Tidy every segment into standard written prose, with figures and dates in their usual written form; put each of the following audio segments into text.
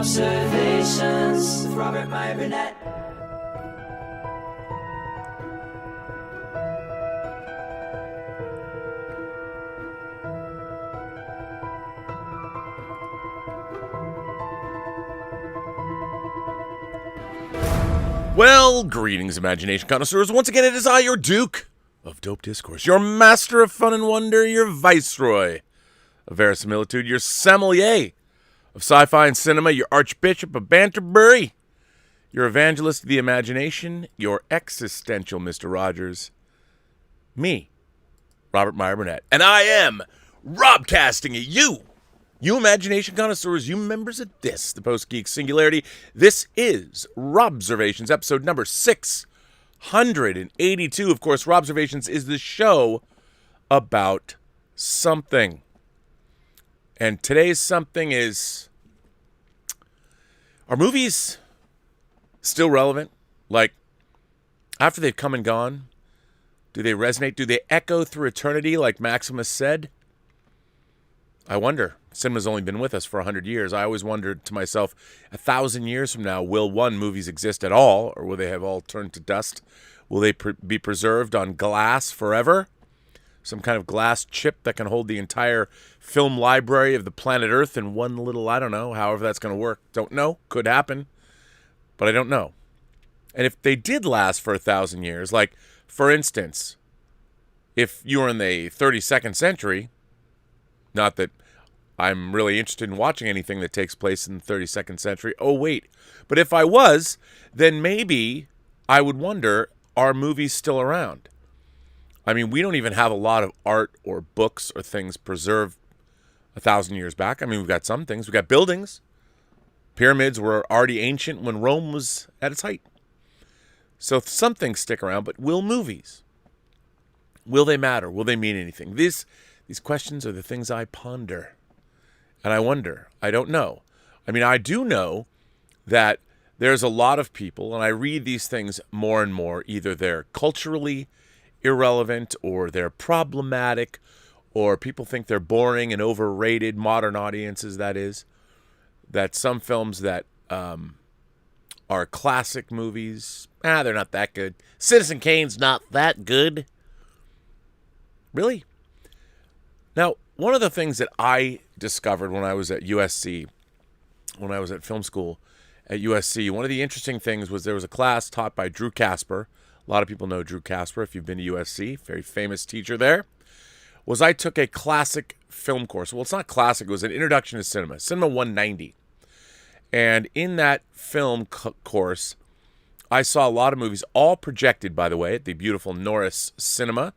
Robservations with Robert, Meyer, Burnett. Well, greetings, imagination connoisseurs. Once again, it is I, your Duke of Dope Discourse, your master of fun and wonder, your viceroy of verisimilitude, your sommelier of sci-fi and cinema, your archbishop of Banterbury, your evangelist of the imagination, your existential Mr. Rogers, me, Robert Meyer Burnett, and I am Robcasting at you. You imagination connoisseurs, you members of this, the Post-Geek Singularity. This is Robservations, episode number 682. Of course, Robservations is the show about something. And today's something is, are movies still relevant? Like, after they've come and gone, do they resonate? Do they echo through eternity like Maximus said? I wonder. Cinema's only been with us for 100 years. I always wondered to myself, 1,000 years from now, will movies exist at all, or will they have all turned to dust? Will they be preserved on glass forever? Some kind of glass chip that can hold the entire film library of the planet Earth in one little, I don't know, however that's going to work. Don't know. Could happen. But I don't know. And if they did last for 1,000 years, like, for instance, if you were in the 32nd century, not that I'm really interested in watching anything that takes place in the 32nd century. Oh, wait. But if I was, then maybe I would wonder, are movies still around? I mean, we don't even have a lot of art or books or things preserved 1,000 years back. I mean, we've got some things. We've got buildings. Pyramids were already ancient when Rome was at its height. So some things stick around, but will movies? Will they matter? Will they mean anything? These questions are the things I ponder. And I wonder, I don't know. I mean, I do know that there's a lot of people, and I read these things more and more, either they're culturally irrelevant or they're problematic or people think they're boring and overrated, modern audiences, that is, that some films that are classic movies, they're not that good. Citizen Kane's not that good. Really? Now, one of the things that I discovered when I was at USC, when I was at film school at USC, one of the interesting things was there was a class taught by Drew Casper. A lot of people know Drew Casper if you've been to USC, very famous teacher there. I took a classic film course. Well, it's not classic. It was an introduction to Cinema 190. And in that film course, I saw a lot of movies, all projected, by the way, at the beautiful Norris Cinema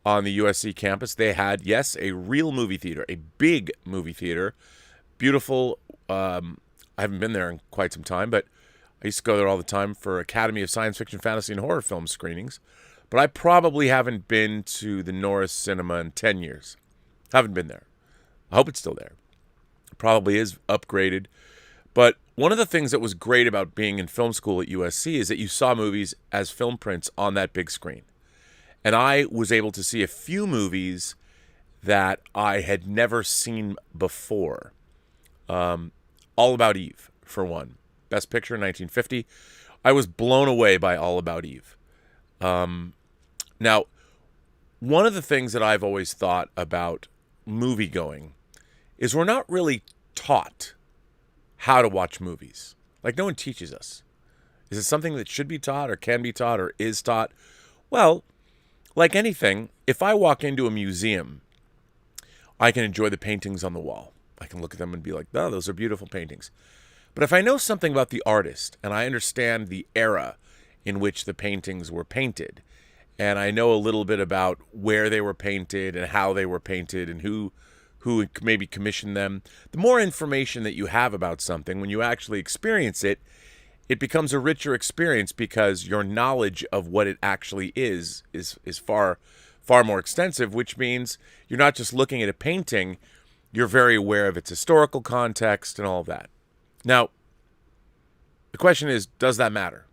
on the USC campus. They had, yes, a real movie theater, a big movie theater, beautiful. I haven't been there in quite some time, but I used to go there all the time for Academy of Science Fiction, Fantasy, and Horror film screenings. But I probably haven't been to the Norris Cinema in 10 years. Haven't been there. I hope it's still there. It probably is upgraded. But one of the things that was great about being in film school at USC is that you saw movies as film prints on that big screen. And I was able to see a few movies that I had never seen before. All About Eve, for one. Best Picture in 1950. I was blown away by All About Eve. Now, one of the things that I've always thought about movie-going is we're not really taught how to watch movies. Like, no one teaches us. Is it something that should be taught or can be taught or is taught? Well, like anything, if I walk into a museum, I can enjoy the paintings on the wall. I can look at them and be like, oh, those are beautiful paintings. But if I know something about the artist and I understand the era in which the paintings were painted, and I know a little bit about where they were painted and how they were painted and who maybe commissioned them, the more information that you have about something, when you actually experience it, it becomes a richer experience because your knowledge of what it actually is far, far more extensive, which means you're not just looking at a painting, you're very aware of its historical context and all of that. Now, the question is, does that matter?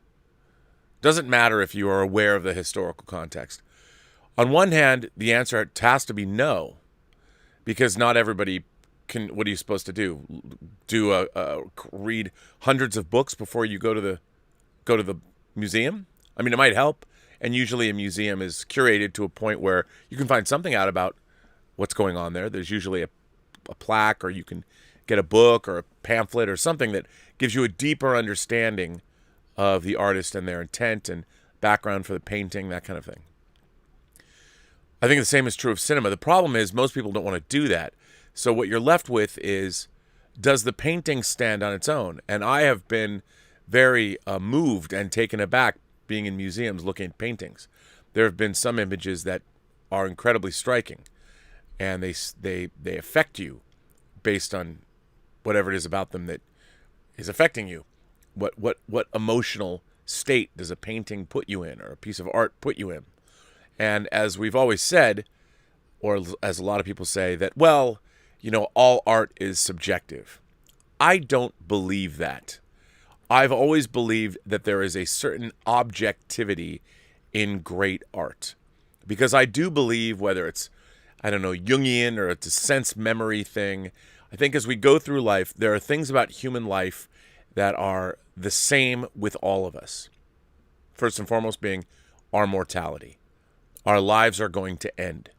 Does it matter if you are aware of the historical context? On one hand, the answer has to be no, because not everybody what are you supposed to do? Read hundreds of books before you go to the museum? I mean, it might help. And usually a museum is curated to a point where you can find something out about what's going on there. There's usually a plaque, or you can get a book or a pamphlet or something that gives you a deeper understanding of the artist and their intent and background for the painting, that kind of thing. I think the same is true of cinema. The problem is most people don't want to do that. So what you're left with is, does the painting stand on its own? And I have been very moved and taken aback being in museums looking at paintings. There have been some images that are incredibly striking, and they affect you based on whatever it is about them that is affecting you. What emotional state does a painting put you in, or a piece of art put you in? And as we've always said, or as a lot of people say, that, well, all art is subjective. I don't believe that. I've always believed that there is a certain objectivity in great art. Because I do believe, whether it's, Jungian, or it's a sense memory thing, I think as we go through life, there are things about human life that are the same with all of us. First and foremost being our mortality. Our lives are going to end.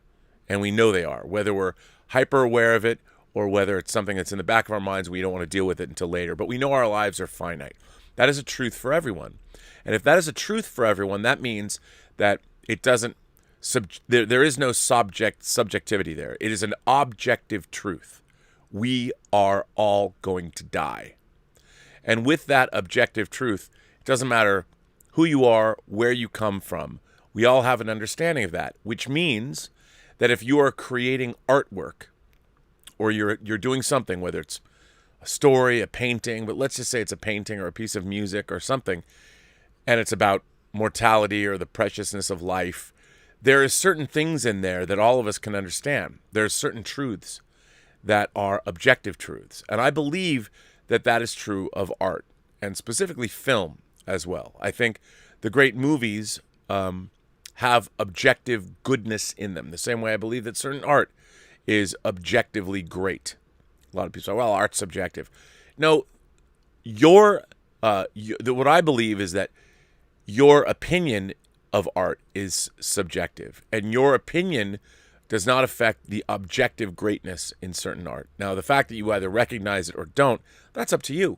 And we know they are, whether we're hyper aware of it or whether it's something that's in the back of our minds, we don't want to deal with it until later. But we know our lives are finite. That is a truth for everyone. And if that is a truth for everyone, that means that it doesn't, there is no subjectivity there. It is an objective truth. We are all going to die. And with that objective truth, it doesn't matter who you are, where you come from. We all have an understanding of that, which means that if you are creating artwork, or you're doing something, whether it's a story, a painting, but let's just say it's a painting or a piece of music or something, and it's about mortality or the preciousness of life, there is certain things in there that all of us can understand. There's certain truths that are objective truths. And I believe that that is true of art, and specifically film as well. I think the great movies have objective goodness in them, the same way I believe that certain art is objectively great. A lot of people say, well, art's subjective. No, what I believe is that your opinion of art is subjective, and your opinion does not affect the objective greatness in certain art. Now, the fact that you either recognize it or don't, that's up to you.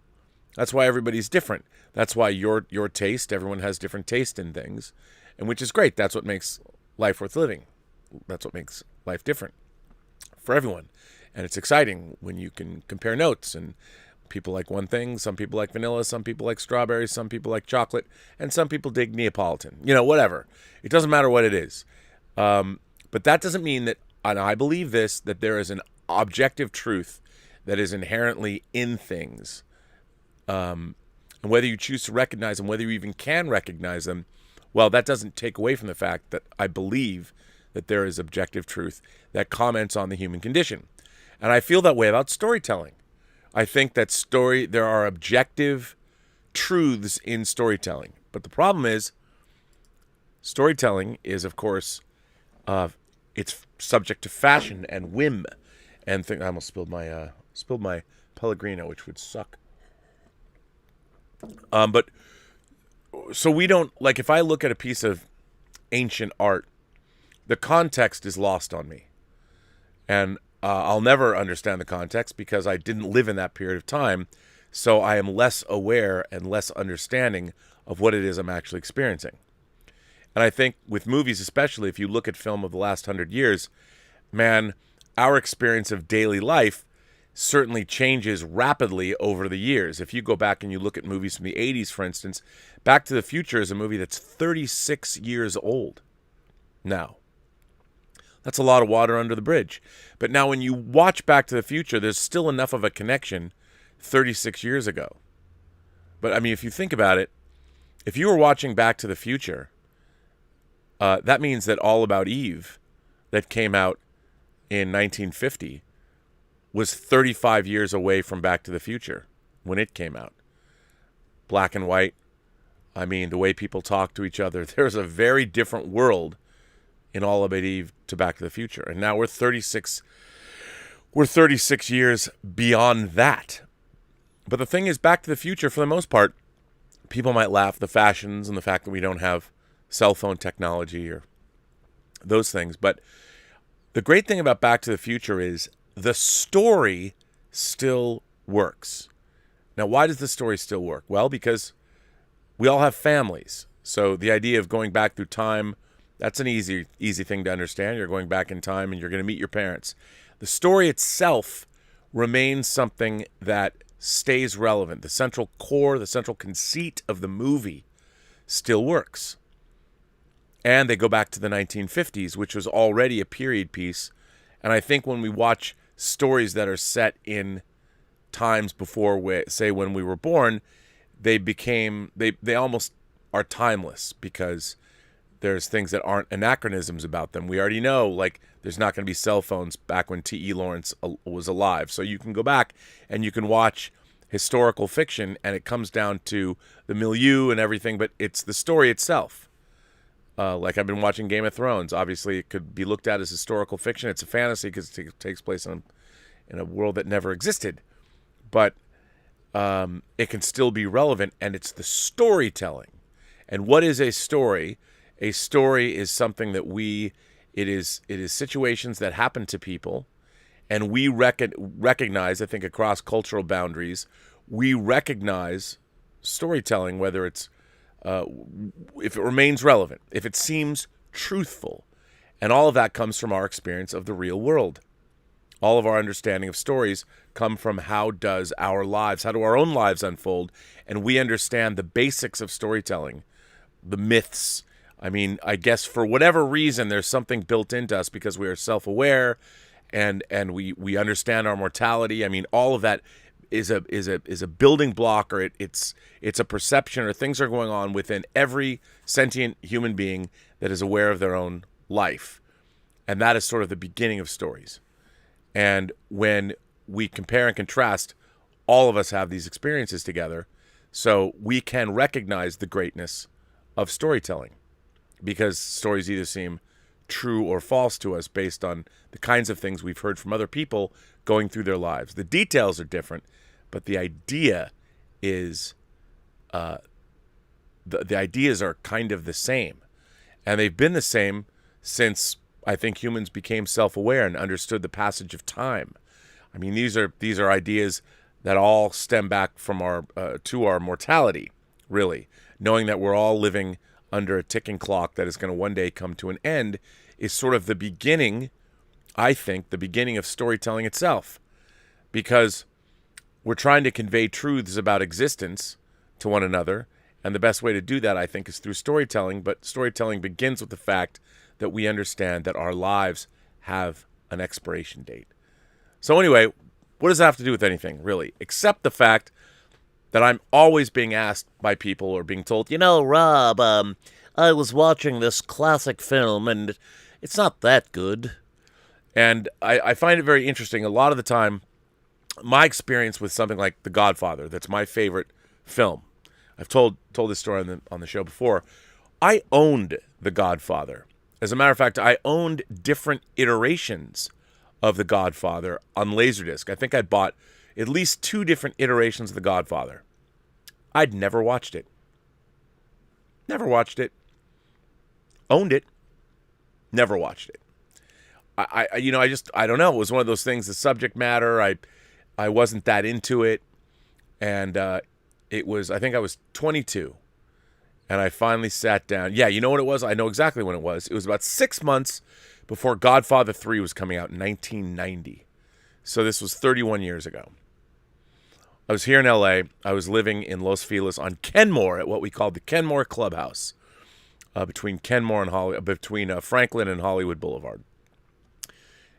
That's why everybody's different. That's why your taste, everyone has different taste in things, and which is great. That's what makes life worth living. That's what makes life different for everyone. And it's exciting when you can compare notes, and people like one thing, some people like vanilla, some people like strawberries, some people like chocolate, and some people dig Neapolitan. Whatever. It doesn't matter what it is. But that doesn't mean that, and I believe this, that there is an objective truth that is inherently in things. And whether you choose to recognize them, whether you even can recognize them, well, that doesn't take away from the fact that I believe that there is objective truth that comments on the human condition. And I feel that way about storytelling. I think that there are objective truths in storytelling. But the problem is, storytelling is, of course, it's subject to fashion and whim. And I almost spilled my Pellegrino, which would suck. But so we don't, like, if I look at a piece of ancient art, the context is lost on me. And I'll never understand the context because I didn't live in that period of time. So I am less aware and less understanding of what it is I'm actually experiencing. And I think with movies, especially if you look at film of the last 100 years, man, our experience of daily life certainly changes rapidly over the years. If you go back and you look at movies from the 80s, for instance, Back to the Future is a movie that's 36 years old now. That's a lot of water under the bridge. But now when you watch Back to the Future, there's still enough of a connection 36 years ago. But, I mean, if you think about it, if you were watching Back to the Future, that means that All About Eve, that came out in 1950, was 35 years away from Back to the Future when it came out. Black and white. I mean, the way people talk to each other. There's a very different world in All About Eve to Back to the Future. And now we're 36 we're 36 years beyond that. But the thing is, Back to the Future, for the most part, people might laugh at the fashions and the fact that we don't have cell phone technology or those things. But the great thing about Back to the Future is the story still works. Now, why does the story still work? Well, because we all have families. So the idea of going back through time, that's an easy thing to understand. You're going back in time and you're going to meet your parents. The story itself remains something that stays relevant. The central core, the central conceit of the movie still works. And they go back to the 1950s, which was already a period piece. And I think when we watch stories that are set in times before, say, when we were born, they almost are timeless because there's things that aren't anachronisms about them. We already know, like, there's not going to be cell phones back when T.E. Lawrence was alive. So you can go back and you can watch historical fiction, and it comes down to the milieu and everything, but it's the story itself. Like I've been watching Game of Thrones. Obviously, it could be looked at as historical fiction. It's a fantasy because it takes place in a world that never existed. But it can still be relevant, and it's the storytelling. And what is a story? A story is something that it is situations that happen to people, and we recognize, I think, across cultural boundaries, we recognize storytelling, whether it's if it remains relevant, if it seems truthful. And all of that comes from our experience of the real world. All of our understanding of stories come from how do our own lives unfold, and we understand the basics of storytelling, the myths. I mean, I guess for whatever reason, there's something built into us because we are self-aware and we understand our mortality. I mean, all of that is a building block, or it's a perception, or things are going on within every sentient human being that is aware of their own life. And that is sort of the beginning of stories. And when we compare and contrast, all of us have these experiences together, so we can recognize the greatness of storytelling, because stories either seem true or false to us based on the kinds of things we've heard from other people going through their lives. The details are different, but the idea is the ideas are kind of the same, and they've been the same since I think humans became self-aware and understood the passage of time. I mean, these are ideas that all stem back from our mortality, really. Knowing that we're all living under a ticking clock that is going to one day come to an end is sort of the beginning, I think, the beginning of storytelling itself. Because we're trying to convey truths about existence to one another, and the best way to do that, I think, is through storytelling. But storytelling begins with the fact that we understand that our lives have an expiration date. So anyway, what does that have to do with anything, really? Except the fact that I'm always being asked by people, or being told, Rob, I was watching this classic film and it's not that good. And I find it very interesting. A lot of the time, my experience with something like The Godfather, that's my favorite film. I've told this story on the show before. I owned The Godfather. As a matter of fact, I owned different iterations of The Godfather on Laserdisc. I think I'd bought at least 2 different iterations of The Godfather. I'd never watched it. Never watched it. Owned it. Never watched it. I don't know. It was one of those things, the subject matter, I wasn't that into it. And I think I was 22. And I finally sat down. Yeah, you know what it was? I know exactly when it was. It was about 6 months before Godfather 3 was coming out in 1990. So this was 31 years ago. I was here in L.A. I was living in Los Feliz on Kenmore at what we called the Kenmore Clubhouse, between Kenmore and between Franklin and Hollywood Boulevard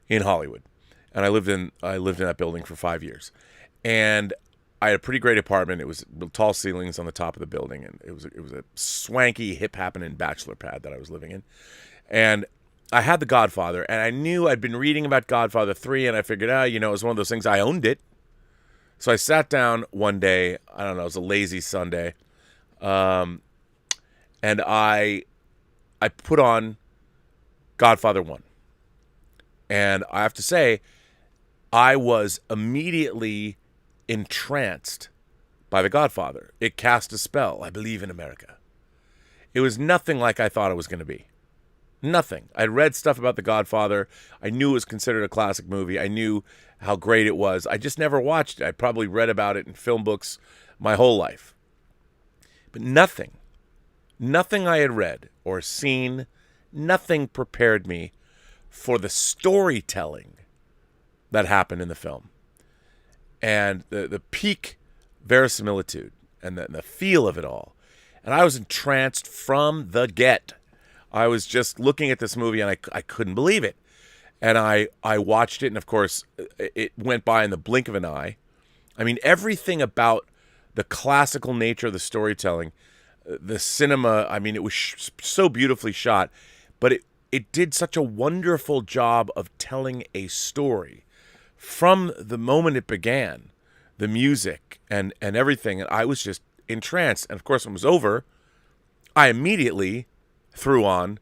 in Hollywood. And I lived in that building for 5 years. And I had a pretty great apartment. It was tall ceilings on the top of the building, and it was a swanky, hip-happening bachelor pad that I was living in. And I had The Godfather, and I knew I'd been reading about Godfather 3, and I figured, it was one of those things. I owned it. So I sat down one day, I don't know, it was a lazy Sunday, and I put on Godfather 1. And I have to say, I was immediately entranced by The Godfather. It cast a spell, I believe, in America. It was nothing like I thought it was going to be. Nothing. I'd read stuff about The Godfather. I knew it was considered a classic movie. I knew how great it was. I just never watched it. I probably read about it in film books my whole life. But nothing I had read or seen, nothing prepared me for the storytelling that happened in the film. And the peak verisimilitude and the feel of it all. And I was entranced from the get. I was just looking at this movie and I couldn't believe it. And I watched it, and of course, it went by in the blink of an eye. I mean, everything about the classical nature of the storytelling, the cinema, I mean, it was so beautifully shot, but it did such a wonderful job of telling a story from the moment it began, the music and everything. And I was just entranced. And of course, when it was over, I immediately threw on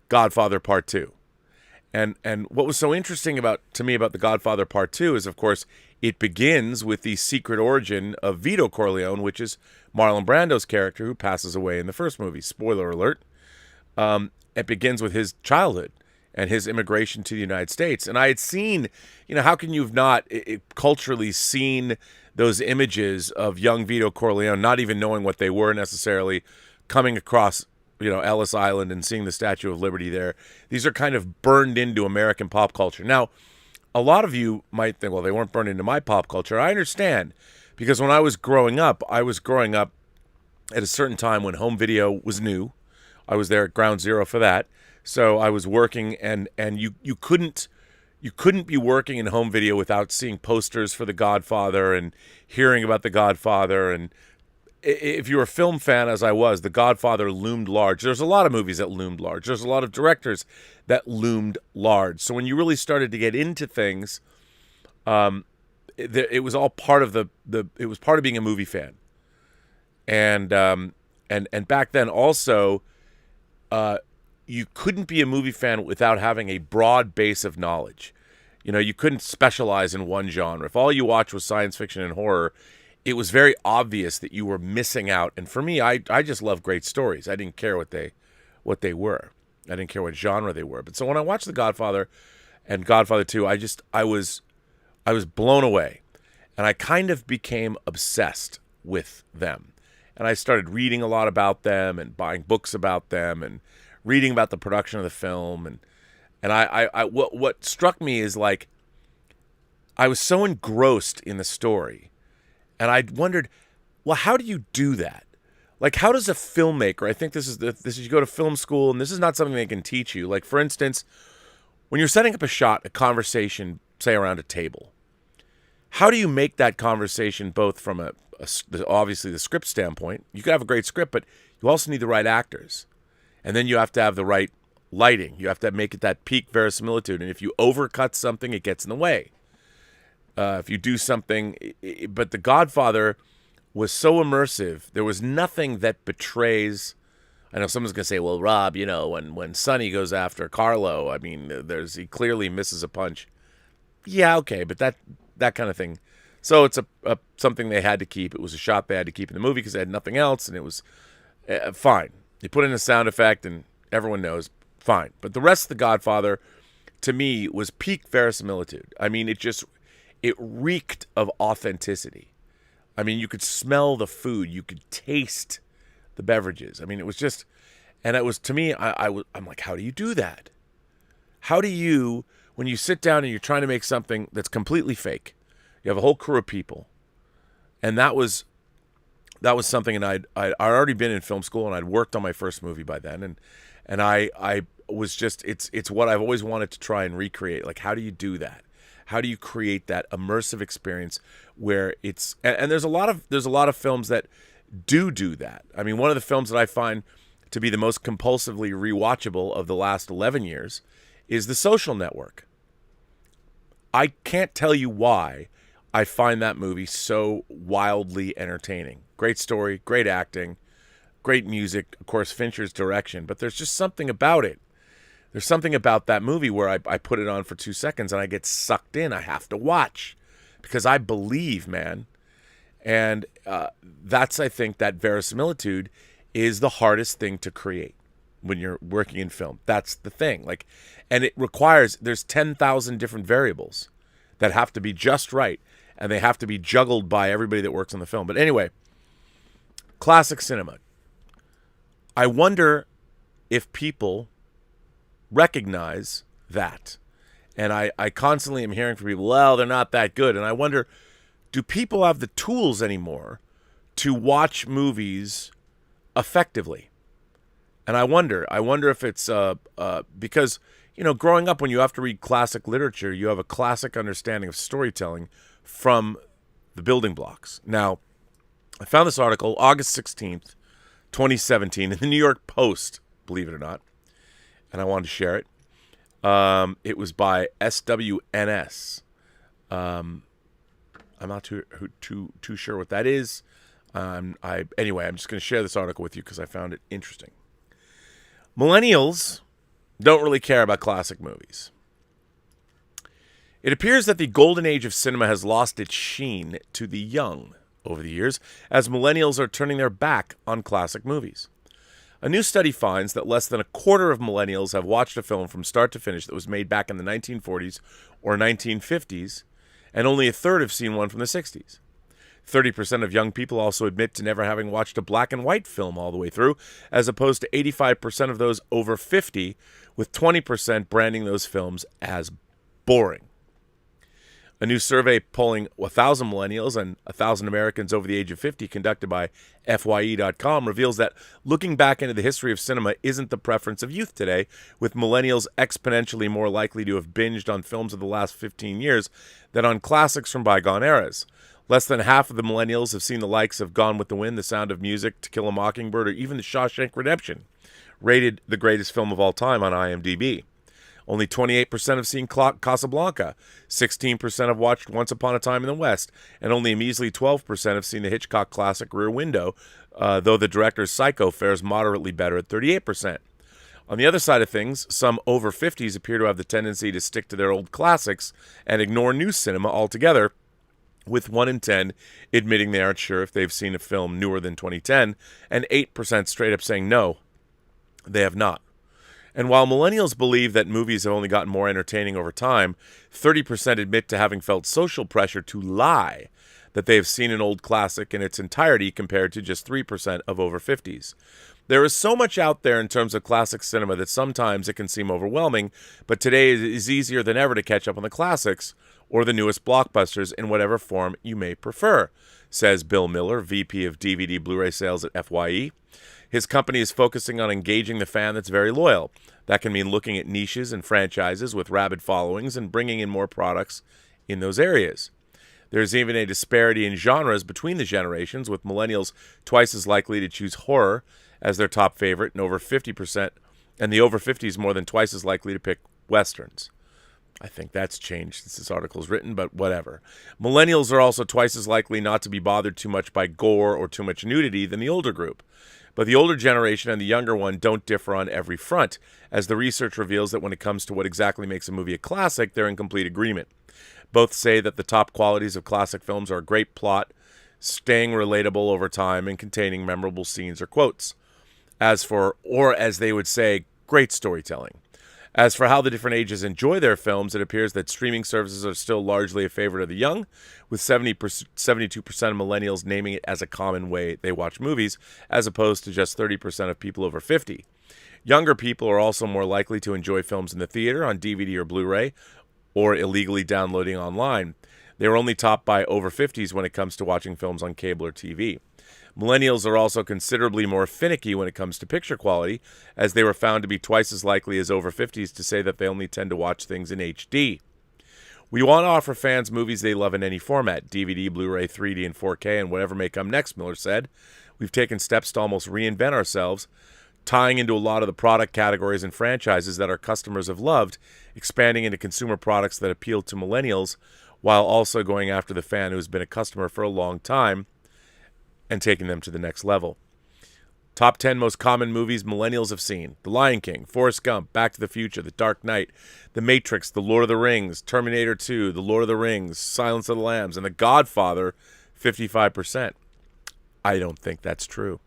Godfather Part 2. And what was so interesting to me about The Godfather Part 2 is, of course, it begins with the secret origin of Vito Corleone, which is Marlon Brando's character who passes away in the first movie. Spoiler alert. It begins with his childhood and his immigration to the United States. And I had seen, how can you have not culturally seen those images of young Vito Corleone, not even knowing what they were necessarily, coming across Ellis Island and seeing the Statue of Liberty there. These are kind of burned into American pop culture. Now, a lot of you might think, well, they weren't burned into my pop culture. I understand, because when I was growing up at a certain time when home video was new. I was there at ground zero for that. So I was working, and you couldn't be working in home video without seeing posters for The Godfather and hearing about The Godfather. And if you're a film fan, as I was, The Godfather loomed large. There's a lot of movies that loomed large. There's a lot of directors that loomed large. So when you really started to get into things, it was all part of it was part of being a movie fan. And back then also, you couldn't be a movie fan without having a broad base of knowledge. You couldn't specialize in one genre. If all you watched was science fiction and horror, it was very obvious that you were missing out. And for me, I just love great stories. I didn't care what they were. I didn't care what genre they were. But so when I watched The Godfather and Godfather 2, I was blown away. And I kind of became obsessed with them. And I started reading a lot about them and buying books about them and reading about the production of the film. And what struck me is, like, I was so engrossed in the story. And I wondered, well, how do you do that? Like, how does a filmmaker, I think this is you go to film school, and this is not something they can teach you. Like, for instance, when you're setting up a shot, a conversation, say around a table, how do you make that conversation both from obviously the script standpoint? You can have a great script, but you also need the right actors. And then you have to have the right lighting. You have to make it that peak verisimilitude. And if you overcut something, it gets in the way. If you do something, but The Godfather was so immersive. There was nothing that betrays. I know someone's gonna say, "Well, Rob, when Sonny goes after Carlo, I mean, he clearly misses a punch." Yeah, okay, but that kind of thing. So it's a something they had to keep. It was a shot they had to keep in the movie because they had nothing else, and it was fine. You put in a sound effect, and everyone knows, fine. But the rest of The Godfather, to me, was peak verisimilitude. I mean, it reeked of authenticity. I mean, you could smell the food. You could taste the beverages. I mean, it was just, and it was, to me, I'm like, how do you do that? How do you, when you sit down and you're trying to make something that's completely fake, you have a whole crew of people, and that was something, and I'd already been in film school, and I'd worked on my first movie by then, and I was just, it's what I've always wanted to try and recreate. Like, how do you do that? How do you create that immersive experience where it's, and there's a lot of films that do that. I mean, one of the films that I find to be the most compulsively rewatchable of the last 11 years is The Social Network. I can't tell you why I find that movie so wildly entertaining. Great story, great acting, great music, of course, Fincher's direction, but there's just something about it. There's something about that movie where I put it on for 2 seconds and I get sucked in. I have to watch because I believe, man. And that's, I think, that verisimilitude is the hardest thing to create when you're working in film. That's the thing. Like, and it requires, there's 10,000 different variables that have to be just right, and they have to be juggled by everybody that works on the film. But anyway, classic cinema. I wonder if people recognize that. And I constantly am hearing from people, well, they're not that good. And I wonder, do people have the tools anymore to watch movies effectively? And I wonder if it's because, growing up, when you have to read classic literature, you have a classic understanding of storytelling from the building blocks. Now, I found this article August 16th, 2017 in the New York Post, believe it or not, and I wanted to share it. It was by SWNS. I'm not too sure what that is. Anyway, I'm just going to share this article with you because I found it interesting. Millennials don't really care about classic movies. It appears that the golden age of cinema has lost its sheen to the young over the years, as millennials are turning their back on classic movies. A new study finds that less than a quarter of millennials have watched a film from start to finish that was made back in the 1940s or 1950s, and only a third have seen one from the 60s. 30% of young people also admit to never having watched a black and white film all the way through, as opposed to 85% of those over 50, with 20% branding those films as boring. A new survey polling 1,000 millennials and 1,000 Americans over the age of 50 conducted by FYE.com reveals that looking back into the history of cinema isn't the preference of youth today, with millennials exponentially more likely to have binged on films of the last 15 years than on classics from bygone eras. Less than half of the millennials have seen the likes of Gone with the Wind, The Sound of Music, To Kill a Mockingbird, or even The Shawshank Redemption, rated the greatest film of all time on IMDb. Only 28% have seen Casablanca, 16% have watched Once Upon a Time in the West, and only a measly 12% have seen the Hitchcock classic Rear Window, though the director's Psycho fares moderately better at 38%. On the other side of things, some over 50s appear to have the tendency to stick to their old classics and ignore new cinema altogether, with 1 in 10 admitting they aren't sure if they've seen a film newer than 2010, and 8% straight up saying no, they have not. And while millennials believe that movies have only gotten more entertaining over time, 30% admit to having felt social pressure to lie that they have seen an old classic in its entirety, compared to just 3% of over 50s. There is so much out there in terms of classic cinema that sometimes it can seem overwhelming, but today it is easier than ever to catch up on the classics or the newest blockbusters in whatever form you may prefer, says Bill Miller, VP of DVD Blu-ray sales at FYE. His company is focusing on engaging the fan that's very loyal. That can mean looking at niches and franchises with rabid followings and bringing in more products in those areas. There's even a disparity in genres between the generations, with millennials twice as likely to choose horror as their top favorite, and over 50%, and the over 50s more than twice as likely to pick westerns. I think that's changed since this article is written, but whatever. Millennials are also twice as likely not to be bothered too much by gore or too much nudity than the older group. But the older generation and the younger one don't differ on every front, as the research reveals that when it comes to what exactly makes a movie a classic, they're in complete agreement. Both say that the top qualities of classic films are a great plot, staying relatable over time, and containing memorable scenes or quotes. As they would say, great storytelling. As for how the different ages enjoy their films, it appears that streaming services are still largely a favorite of the young, with 72% of millennials naming it as a common way they watch movies, as opposed to just 30% of people over 50. Younger people are also more likely to enjoy films in the theater, on DVD or Blu-ray, or illegally downloading online. They are only topped by over 50s when it comes to watching films on cable or TV. Millennials are also considerably more finicky when it comes to picture quality, as they were found to be twice as likely as over 50s to say that they only tend to watch things in HD. We want to offer fans movies they love in any format, DVD, Blu-ray, 3D, and 4K, and whatever may come next, Miller said. We've taken steps to almost reinvent ourselves, tying into a lot of the product categories and franchises that our customers have loved, expanding into consumer products that appeal to millennials, while also going after the fan who's been a customer for a long time, and taking them to the next level. Top 10 most common movies millennials have seen: The Lion King, Forrest Gump, Back to the Future, The Dark Knight, The Matrix, The Lord of the Rings, Terminator 2, The Lord of the Rings, Silence of the Lambs, and The Godfather, 55%. I don't think that's true.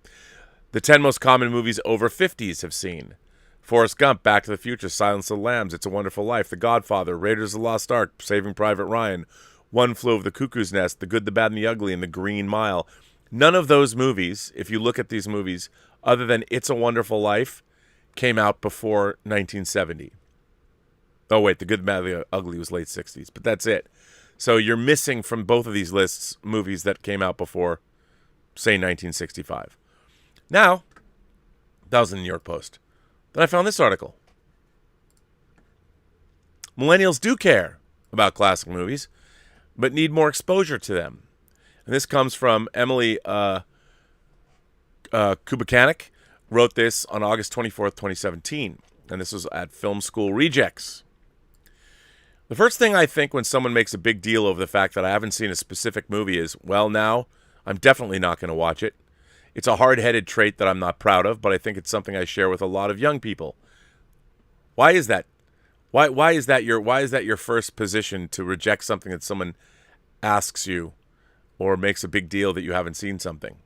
The 10 most common movies over 50s have seen: Forrest Gump, Back to the Future, Silence of the Lambs, It's a Wonderful Life, The Godfather, Raiders of the Lost Ark, Saving Private Ryan, One Flew Over the Cuckoo's Nest, The Good, the Bad, and the Ugly, and The Green Mile. None of those movies, if you look at these movies, other than It's a Wonderful Life, came out before 1970. Oh, wait, The Good, the Bad, and the Ugly was late 60s, but that's it. So you're missing from both of these lists movies that came out before, say, 1965. Now, that was in the New York Post. Then I found this article. Millennials do care about classic movies, but need more exposure to them. And this comes from Emily Kubakanik, wrote this on August 24th, 2017. And this was at Film School Rejects. The first thing I think when someone makes a big deal over the fact that I haven't seen a specific movie is, well, now, I'm definitely not going to watch it. It's a hard-headed trait that I'm not proud of, but I think it's something I share with a lot of young people. Why is that? Why is that your first position, to reject something that someone asks you or makes a big deal that you haven't seen something?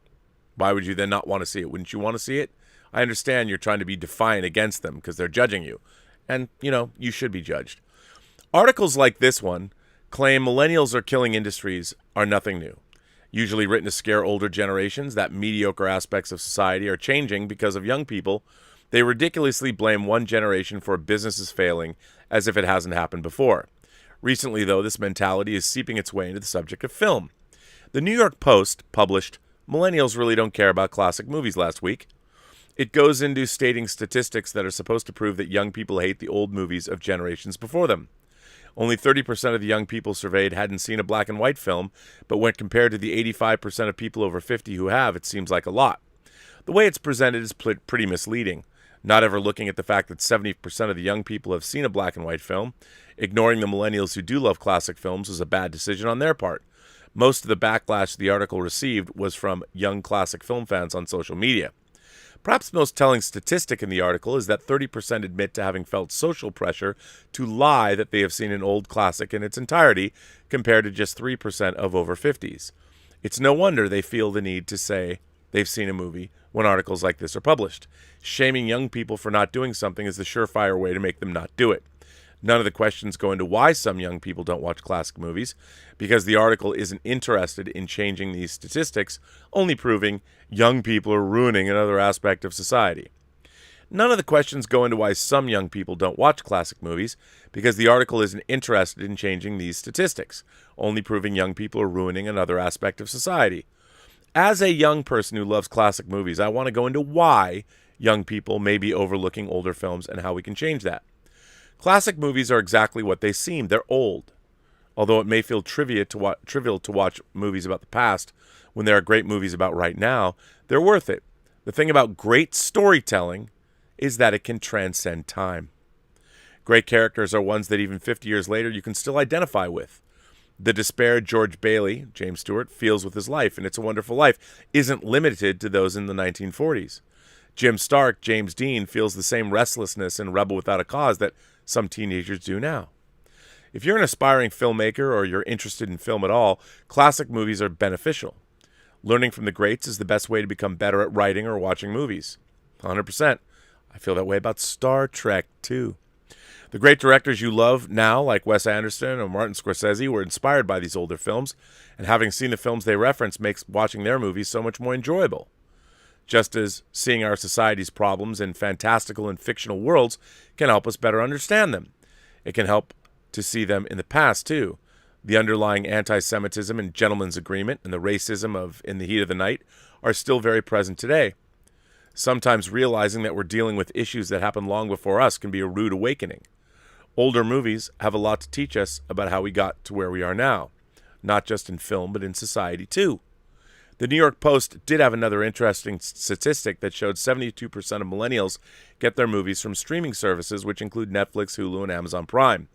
Why would you then not want to see it? Wouldn't you want to see it? I understand you're trying to be defiant against them because they're judging you. And, you should be judged. Articles like this one claim millennials are killing industries are nothing new. Usually written to scare older generations that mediocre aspects of society are changing because of young people. They ridiculously blame one generation for businesses failing as if it hasn't happened before. Recently, though, this mentality is seeping its way into the subject of film. The New York Post published "Millennials Really Don't Care About Classic Movies" last week. It goes into stating statistics that are supposed to prove that young people hate the old movies of generations before them. Only 30% of the young people surveyed hadn't seen a black and white film, but when compared to the 85% of people over 50 who have, it seems like a lot. The way it's presented is pretty misleading, not ever looking at the fact that 70% of the young people have seen a black and white film. Ignoring the millennials who do love classic films was a bad decision on their part. Most of the backlash the article received was from young classic film fans on social media. Perhaps the most telling statistic in the article is that 30% admit to having felt social pressure to lie that they have seen an old classic in its entirety, compared to just 3% of over 50s. It's no wonder they feel the need to say they've seen a movie when articles like this are published. Shaming young people for not doing something is the surefire way to make them not do it. None of the questions go into why some young people don't watch classic movies, because the article isn't interested in changing these statistics, only proving young people are ruining another aspect of society. None of the questions go into why some young people don't watch classic movies, because the article isn't interested in changing these statistics, only proving young people are ruining another aspect of society. As a young person who loves classic movies, I want to go into why young people may be overlooking older films and how we can change that. Classic movies are exactly what they seem. They're old. Although it may feel trivial to watch movies about the past when there are great movies about right now, they're worth it. The thing about great storytelling is that it can transcend time. Great characters are ones that even 50 years later you can still identify with. The despair George Bailey, James Stewart, feels with his life in It's a Wonderful Life isn't limited to those in the 1940s. Jim Stark, James Dean, feels the same restlessness in Rebel Without a Cause that some teenagers do now. If you're an aspiring filmmaker or you're interested in film at all, classic movies are beneficial. Learning from the greats is the best way to become better at writing or watching movies. 100%. I feel that way about Star Trek, too. The great directors you love now, like Wes Anderson or Martin Scorsese, were inspired by these older films, and having seen the films they reference makes watching their movies so much more enjoyable. Just as seeing our society's problems in fantastical and fictional worlds can help us better understand them. It can help to see them in the past, too. The underlying anti-Semitism and gentleman's agreement and the racism of In the Heat of the Night are still very present today. Sometimes realizing that we're dealing with issues that happened long before us can be a rude awakening. Older movies have a lot to teach us about how we got to where we are now, not just in film, but in society, too. The New York Post did have another interesting statistic that showed 72% of millennials get their movies from streaming services, which include Netflix, Hulu, and Amazon Prime.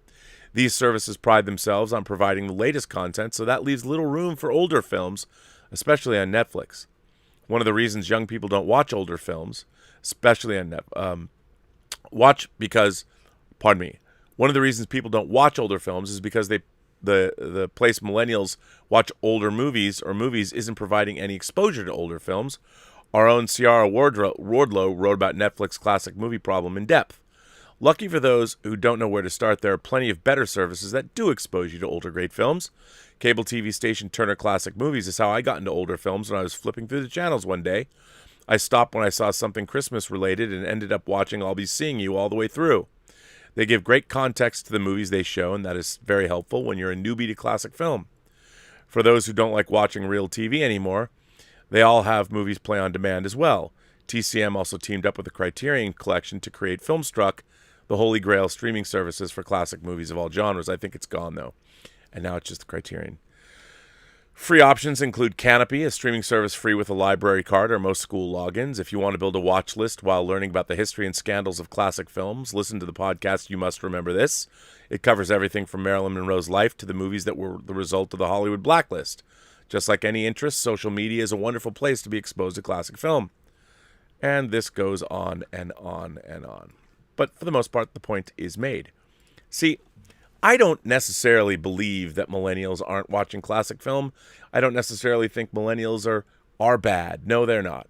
These services pride themselves on providing the latest content, so that leaves little room for older films, especially on Netflix. One of the reasons young people don't watch older films, especially on one of the reasons people don't watch older films is because the place millennials watch older movies or movies isn't providing any exposure to older films. Our own Ciara Wardlow wrote about Netflix classic movie problem in depth. Lucky for those who don't know where to start, there are plenty of better services that do expose you to older great films. Cable TV station Turner Classic Movies is how I got into older films when I was flipping through the channels one day. I stopped when I saw something Christmas related and ended up watching I'll Be Seeing You all the way through. They give great context to the movies they show, and that is very helpful when you're a newbie to classic film. For those who don't like watching real TV anymore, they all have movies play on demand as well. TCM also teamed up with the Criterion Collection to create Filmstruck, the holy grail streaming services for classic movies of all genres. I think it's gone, though, and now it's just the Criterion. Free options include Canopy, a streaming service free with a library card or most school logins. If you want to build a watch list while learning about the history and scandals of classic films, listen to the podcast You Must Remember This. It covers everything from Marilyn Monroe's life to the movies that were the result of the Hollywood blacklist. Just like any interest, social media is a wonderful place to be exposed to classic film. And this goes on and on and on. But for the most part, the point is made. See, I don't necessarily believe that millennials aren't watching classic film. I don't necessarily think millennials are bad. No, they're not.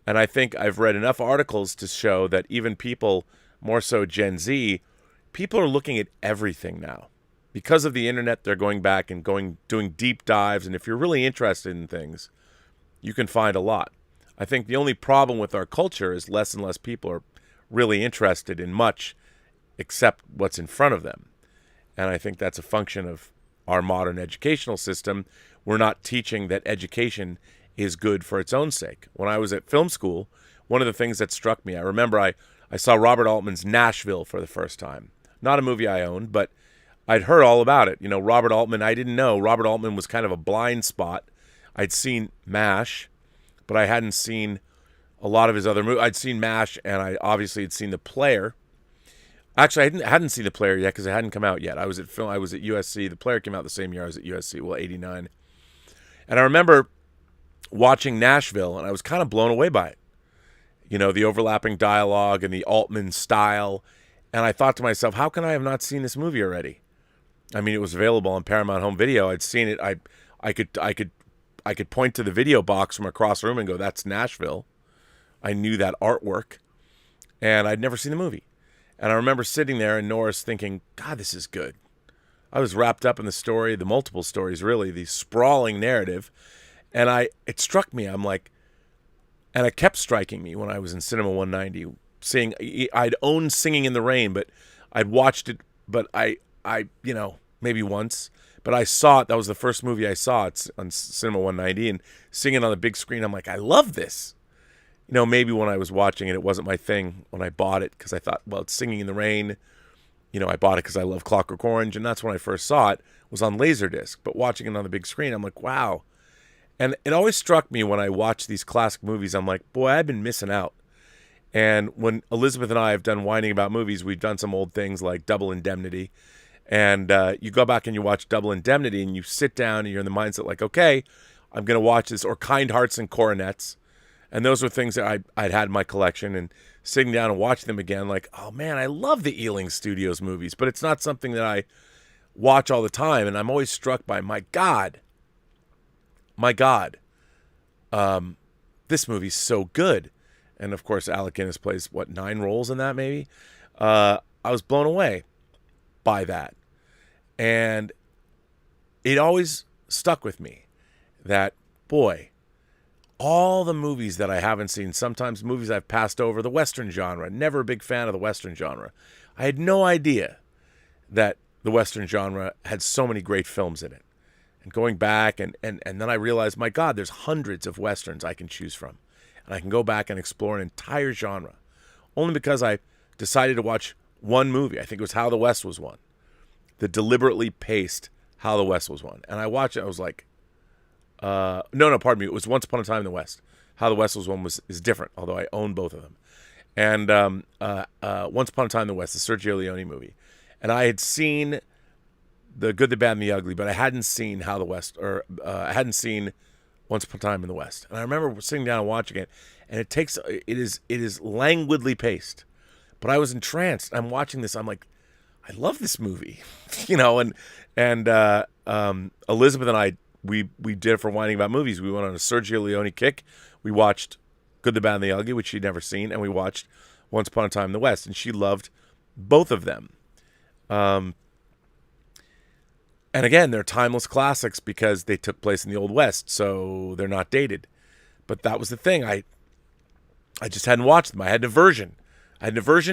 And I think I've read enough articles to show that even people, more so Gen Z, people are looking at everything now. Because of the internet, they're going back and doing deep dives. And if you're really interested in things, you can find a lot. I think the only problem with our culture is less and less people are really interested in much except what's in front of them. And I think that's a function of our modern educational system. We're not teaching that education is good for its own sake. When I was at film school, one of the things that struck me, I remember I saw Robert Altman's Nashville for the first time. Not a movie I owned, but I'd heard all about it. You know, Robert Altman, I didn't know. Robert Altman was kind of a blind spot. I'd seen MASH, but I hadn't seen a lot of his other movies. I'd seen MASH, and I obviously had seen The Player. Actually, I hadn't seen The Player yet because it hadn't come out yet. I was at USC. The Player came out the same year I was at USC, 89. And I remember watching Nashville, and I was kind of blown away by it. You know, the overlapping dialogue and the Altman style. And I thought to myself, how can I have not seen this movie already? I mean, it was available on Paramount Home Video. I'd seen it. I could point to the video box from across the room and go, that's Nashville. I knew that artwork. And I'd never seen the movie. And I remember sitting there in Norris thinking, God, this is good. I was wrapped up in the story, the multiple stories, really, the sprawling narrative. And it struck me. I'm like, and it kept striking me when I was in Cinema 190, I'd owned Singing in the Rain, but I'd watched it, but I maybe once, but I saw it. That was the first movie I saw. It's on Cinema 190, and seeing it on the big screen, I'm like, I love this. You know, maybe when I was watching it, it wasn't my thing when I bought it because I thought, well, it's Singing in the Rain. You know, I bought it because I love Clockwork Orange, and that's when I first saw it, was on Laserdisc. But watching it on the big screen, I'm like, wow. And it always struck me when I watch these classic movies, I'm like, boy, I've been missing out. And when Elizabeth and I have done whining about movies, we've done some old things like Double Indemnity. And you go back and you watch Double Indemnity, and you sit down and you're in the mindset like, okay, I'm going to watch this, or Kind Hearts and Coronets. And those were things that I'd had in my collection, and sitting down and watching them again, like, oh man, I love the Ealing Studios movies, but it's not something that I watch all the time. And I'm always struck by, my God, this movie's so good. And of course, Alec Guinness plays, 9 roles in that maybe? I was blown away by that. And it always stuck with me that, boy, all the movies that I haven't seen, sometimes movies I've passed over, the Western genre, never a big fan of the Western genre. I had no idea that the Western genre had so many great films in it. And going back, and then I realized, my God, there's hundreds of Westerns I can choose from. And I can go back and explore an entire genre. Only because I decided to watch one movie. I think it was How the West Was Won. The deliberately paced How the West Was Won. And I watched it, I was like, pardon me. It was Once Upon a Time in the West. How the West Was Won is different, although I own both of them. And Once Upon a Time in the West, the Sergio Leone movie. And I had seen The Good, the Bad, and the Ugly, but I hadn't seen How the West, or I hadn't seen Once Upon a Time in the West. And I remember sitting down and watching it, and it is languidly paced. But I was entranced. I'm watching this. I'm like, I love this movie, and Elizabeth and I, we did it for Whining About Movies. We went on a Sergio Leone kick. We watched Good, the Bad, and the Ugly, which she'd never seen, and we watched Once Upon a Time in the West, and she loved both of them. And again, they're timeless classics because they took place in the Old West, so they're not dated. But that was the thing. I just hadn't watched them. I had an aversion. To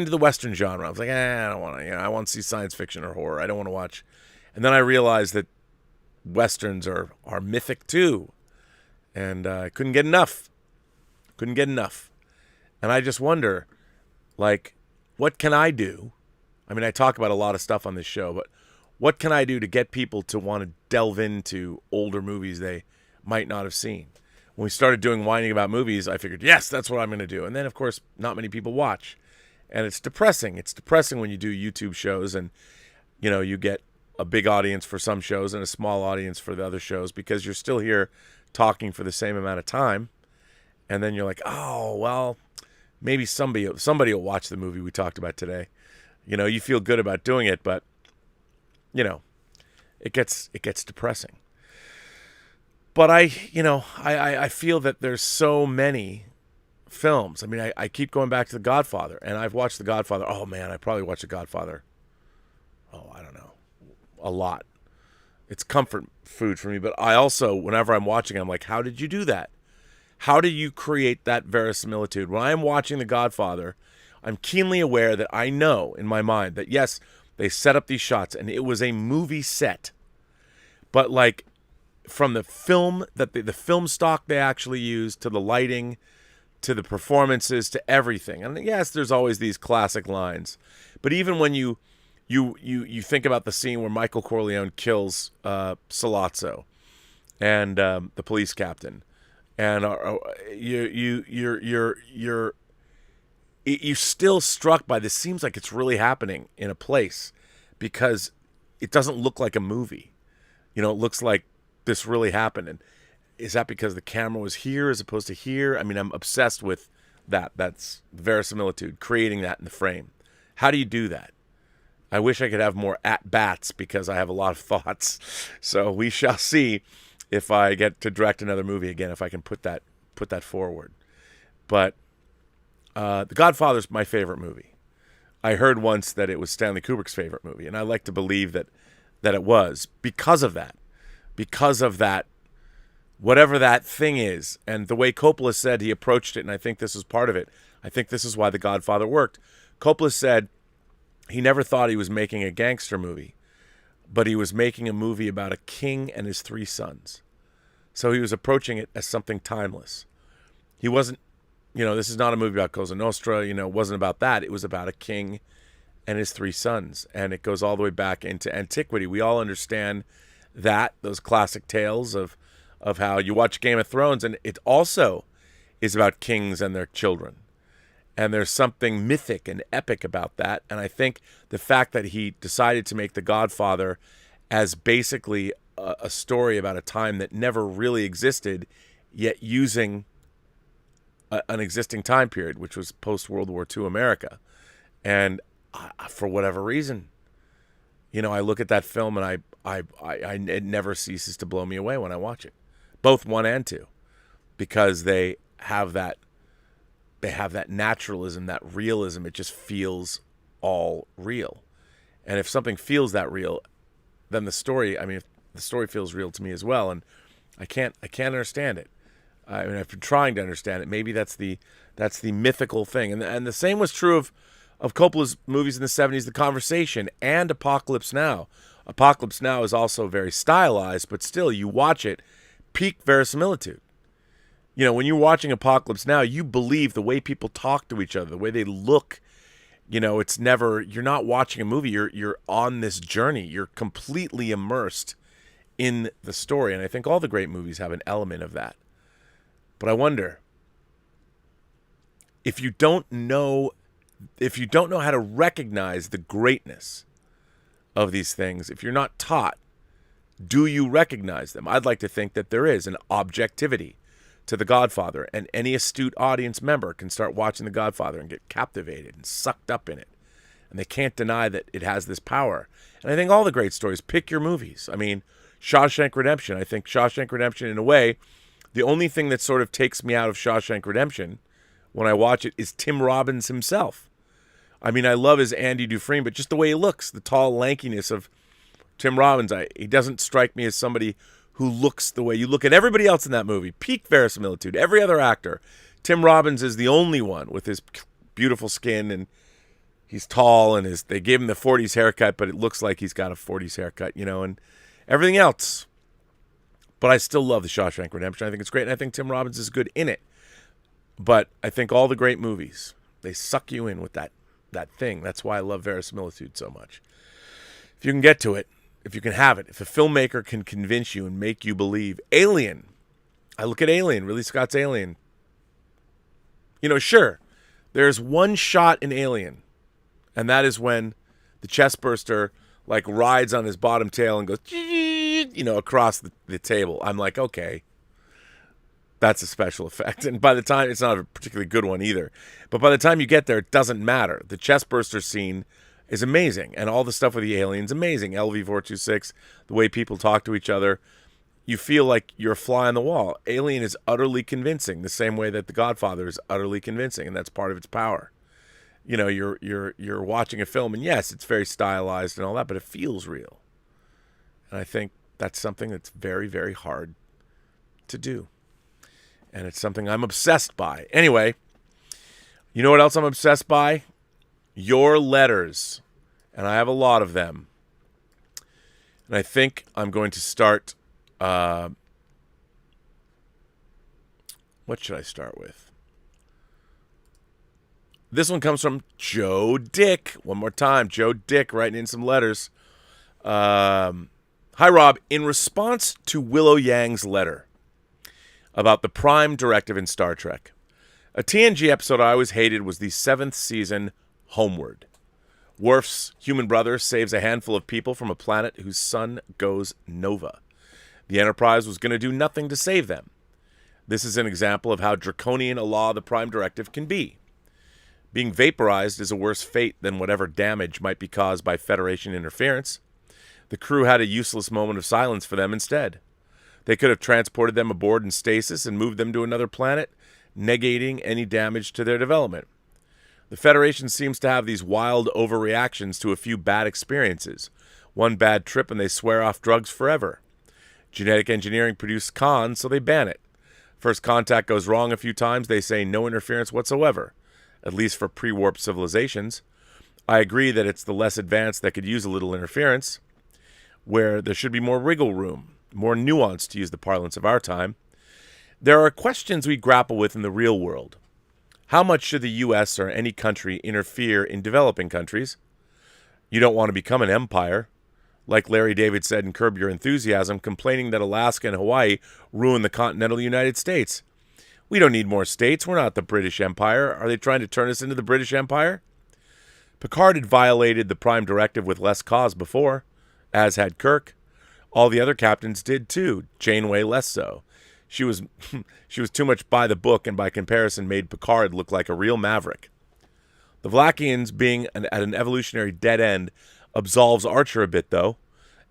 the Western genre. I was like, I don't want to. I want to see science fiction or horror. I don't want to watch. And then I realized that Westerns are mythic too, and I couldn't get enough. And I just wonder, like, what can I do? I mean, I talk about a lot of stuff on this show, but what can I do to get people to want to delve into older movies they might not have seen? When we started doing Whining About Movies, I figured, yes, that's what I'm going to do. And then, of course, not many people watch. And it's depressing. It's depressing when you do YouTube shows and, you get a big audience for some shows and a small audience for the other shows because you're still here talking for the same amount of time. And then you're like, oh, well, maybe somebody will watch the movie we talked about today. You feel good about doing it, but, it gets depressing. But I feel that there's so many films. I mean, I keep going back to The Godfather, and I've watched The Godfather. Oh, man, I probably watched The Godfather, I don't know, a lot. It's comfort food for me, but I also, whenever I'm watching it, I'm like, how did you do that? How do you create that verisimilitude? When I'm watching The Godfather, I'm keenly aware that I know in my mind that, yes, they set up these shots, and it was a movie set. But, like, from the film, the film stock they actually used, to the lighting, to the performances, to everything. And yes, there's always these classic lines. But even when you think about the scene where Michael Corleone kills Sollozzo and the police captain, and you're still struck by this. Seems like it's really happening in a place because it doesn't look like a movie. It looks like this really happened. And is that because the camera was here as opposed to here? I mean, I'm obsessed with that. That's verisimilitude, creating that in the frame. How do you do that? I wish I could have more at-bats because I have a lot of thoughts. So we shall see if I get to direct another movie again, if I can put that forward. But The Godfather's my favorite movie. I heard once that it was Stanley Kubrick's favorite movie, and I like to believe that it was because of that. Because of that, whatever that thing is, and the way Coppola said he approached it, and I think this is part of it. I think this is why The Godfather worked. Coppola said he never thought he was making a gangster movie, but he was making a movie about a king and his 3 sons. So he was approaching it as something timeless. He wasn't, this is not a movie about Cosa Nostra, it wasn't about that. It was about a king and his 3 sons, and it goes all the way back into antiquity. We all understand that, those classic tales of how you watch Game of Thrones, and it also is about kings and their children. And there's something mythic and epic about that. And I think the fact that he decided to make The Godfather as basically a story about a time that never really existed, yet using an existing time period, which was post-World War II America. And for whatever reason, I look at that film and it never ceases to blow me away when I watch it. Both 1 and 2, because they have that naturalism, that realism. It just feels all real. And if something feels that real, then the story feels real to me as well. And I can't understand it. I mean, I've been trying to understand it. Maybe that's the mythical thing. And the same was true of Coppola's movies in the 70s, The Conversation and Apocalypse Now. Apocalypse Now is also very stylized, but still, you watch it, peak verisimilitude. When you're watching Apocalypse Now, you believe the way people talk to each other, the way they look. It's never, you're not watching a movie. You're on this journey. You're completely immersed in the story. And I think all the great movies have an element of that. But I wonder, if you don't know how to recognize the greatness of these things, if you're not taught Do you recognize them? I'd like to think that there is an objectivity to The Godfather, and any astute audience member can start watching The Godfather and get captivated and sucked up in it. And they can't deny that it has this power. And I think all the great stories, pick your movies. I mean, Shawshank Redemption. I think Shawshank Redemption, in a way, the only thing that sort of takes me out of Shawshank Redemption when I watch it is Tim Robbins himself. I mean, I love his Andy Dufresne, but just the way he looks, the tall lankiness of Tim Robbins, he doesn't strike me as somebody who looks the way you look at everybody else in that movie. Peak verisimilitude. Every other actor. Tim Robbins is the only one with his beautiful skin, and he's tall, and they gave him the 40s haircut, but it looks like he's got a 40s haircut, and everything else. But I still love the Shawshank Redemption. I think it's great, and I think Tim Robbins is good in it. But I think all the great movies, they suck you in with that thing. That's why I love verisimilitude so much. If you can get to it, if you can have it, if a filmmaker can convince you and make you believe. Alien. I look at Alien, Ridley Scott's Alien. Sure, there's one shot in Alien, and that is when the chestburster rides on his bottom tail and goes, across the table. I'm like, okay, that's a special effect. And by the time, it's not a particularly good one either. But by the time you get there, it doesn't matter. The chestburster scene is amazing. And all the stuff with the aliens, amazing. LV-426, the way people talk to each other. You feel like you're a fly on the wall. Alien is utterly convincing, the same way that The Godfather is utterly convincing. And that's part of its power. You're watching a film, and yes, it's very stylized and all that, but it feels real. And I think that's something that's very, very hard to do. And it's something I'm obsessed by. Anyway, you know what else I'm obsessed by? Your letters. And I have a lot of them. And I think I'm going to start... what should I start with? This one comes from Joe Dick. One more time. Joe Dick writing in some letters. Hi, Rob. In response to Willow Yang's letter about the Prime Directive in Star Trek, a TNG episode I always hated was the 7th season, Homeward. Worf's human brother saves a handful of people from a planet whose sun goes nova. The Enterprise was going to do nothing to save them. This is an example of how draconian a law the Prime Directive can be. Being vaporized is a worse fate than whatever damage might be caused by Federation interference. The crew had a useless moment of silence for them instead. They could have transported them aboard in stasis and moved them to another planet, negating any damage to their development. The Federation seems to have these wild overreactions to a few bad experiences. One bad trip and they swear off drugs forever. Genetic engineering produced cons, so they ban it. First contact goes wrong a few times, they say no interference whatsoever, at least for pre-warp civilizations. I agree that it's the less advanced that could use a little interference, where there should be more wriggle room, more nuance, to use the parlance of our time. There are questions we grapple with in the real world. How much should the U.S. or any country interfere in developing countries? You don't want to become an empire. Like Larry David said in Curb Your Enthusiasm, complaining that Alaska and Hawaii ruin the continental United States. We don't need more states. We're not the British Empire. Are they trying to turn us into the British Empire? Picard had violated the Prime Directive with less cause before, as had Kirk. All the other captains did too, Janeway less so. She was too much by the book, and by comparison made Picard look like a real maverick. The Vlakians being at an evolutionary dead end absolves Archer a bit, though,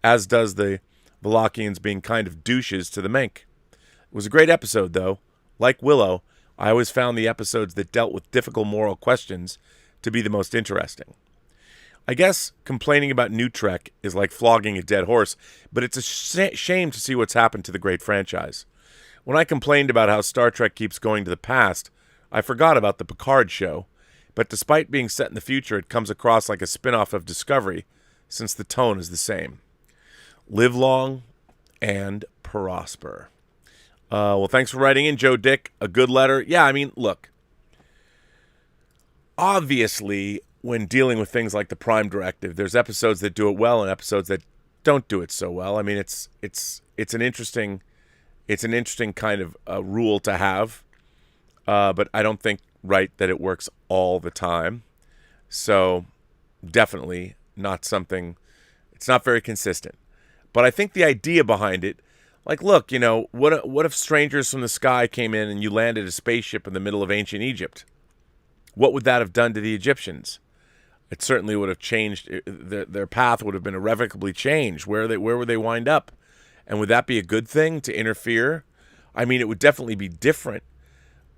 as does the Vlakians being kind of douches to the Menk. It was a great episode, though. Like Willow, I always found the episodes that dealt with difficult moral questions to be the most interesting. I guess complaining about New Trek is like flogging a dead horse, but it's a shame to see what's happened to the great franchise. When I complained about how Star Trek keeps going to the past, I forgot about the Picard show, but despite being set in the future, it comes across like a spin-off of Discovery, since the tone is the same. Live long and prosper. Well, thanks for writing in, Joe Dick. A good letter. Yeah, I mean, look. Obviously, when dealing with things like the Prime Directive, there's episodes that do it well and episodes that don't do it so well. I mean, it's an interesting kind of rule to have, but I don't think that it works all the time. So definitely not something. It's not very consistent. But I think the idea behind it, like, look, what if strangers from the sky came in and you landed a spaceship in the middle of ancient Egypt? What would that have done to the Egyptians? It certainly would have changed. Their path would have been irrevocably changed. Where would they wind up? And would that be a good thing to interfere? I mean, it would definitely be different.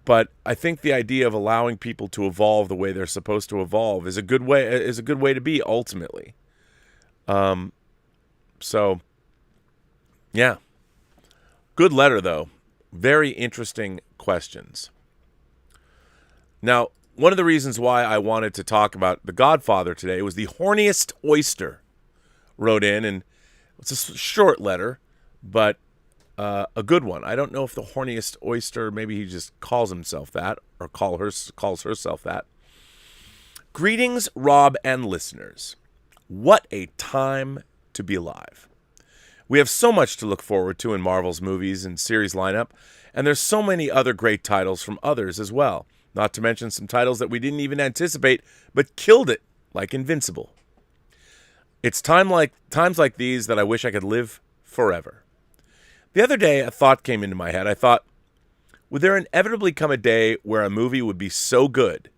But I think the idea of allowing people to evolve the way they're supposed to evolve is a good way to be ultimately. So, yeah. Good letter, though. Very interesting questions. Now, one of the reasons why I wanted to talk about The Godfather today was the horniest oyster wrote in, and it's a short letter, but a good one. I don't know if the horniest oyster, maybe he just calls himself that, or calls herself that. Greetings, Rob and listeners. What a time to be alive. We have so much to look forward to in Marvel's movies and series lineup, and there's so many other great titles from others as well. Not to mention some titles that we didn't even anticipate, but killed it, like Invincible. It's times like these that I wish I could live forever. The other day, a thought came into my head. I thought, would there inevitably come a day where a movie would be so good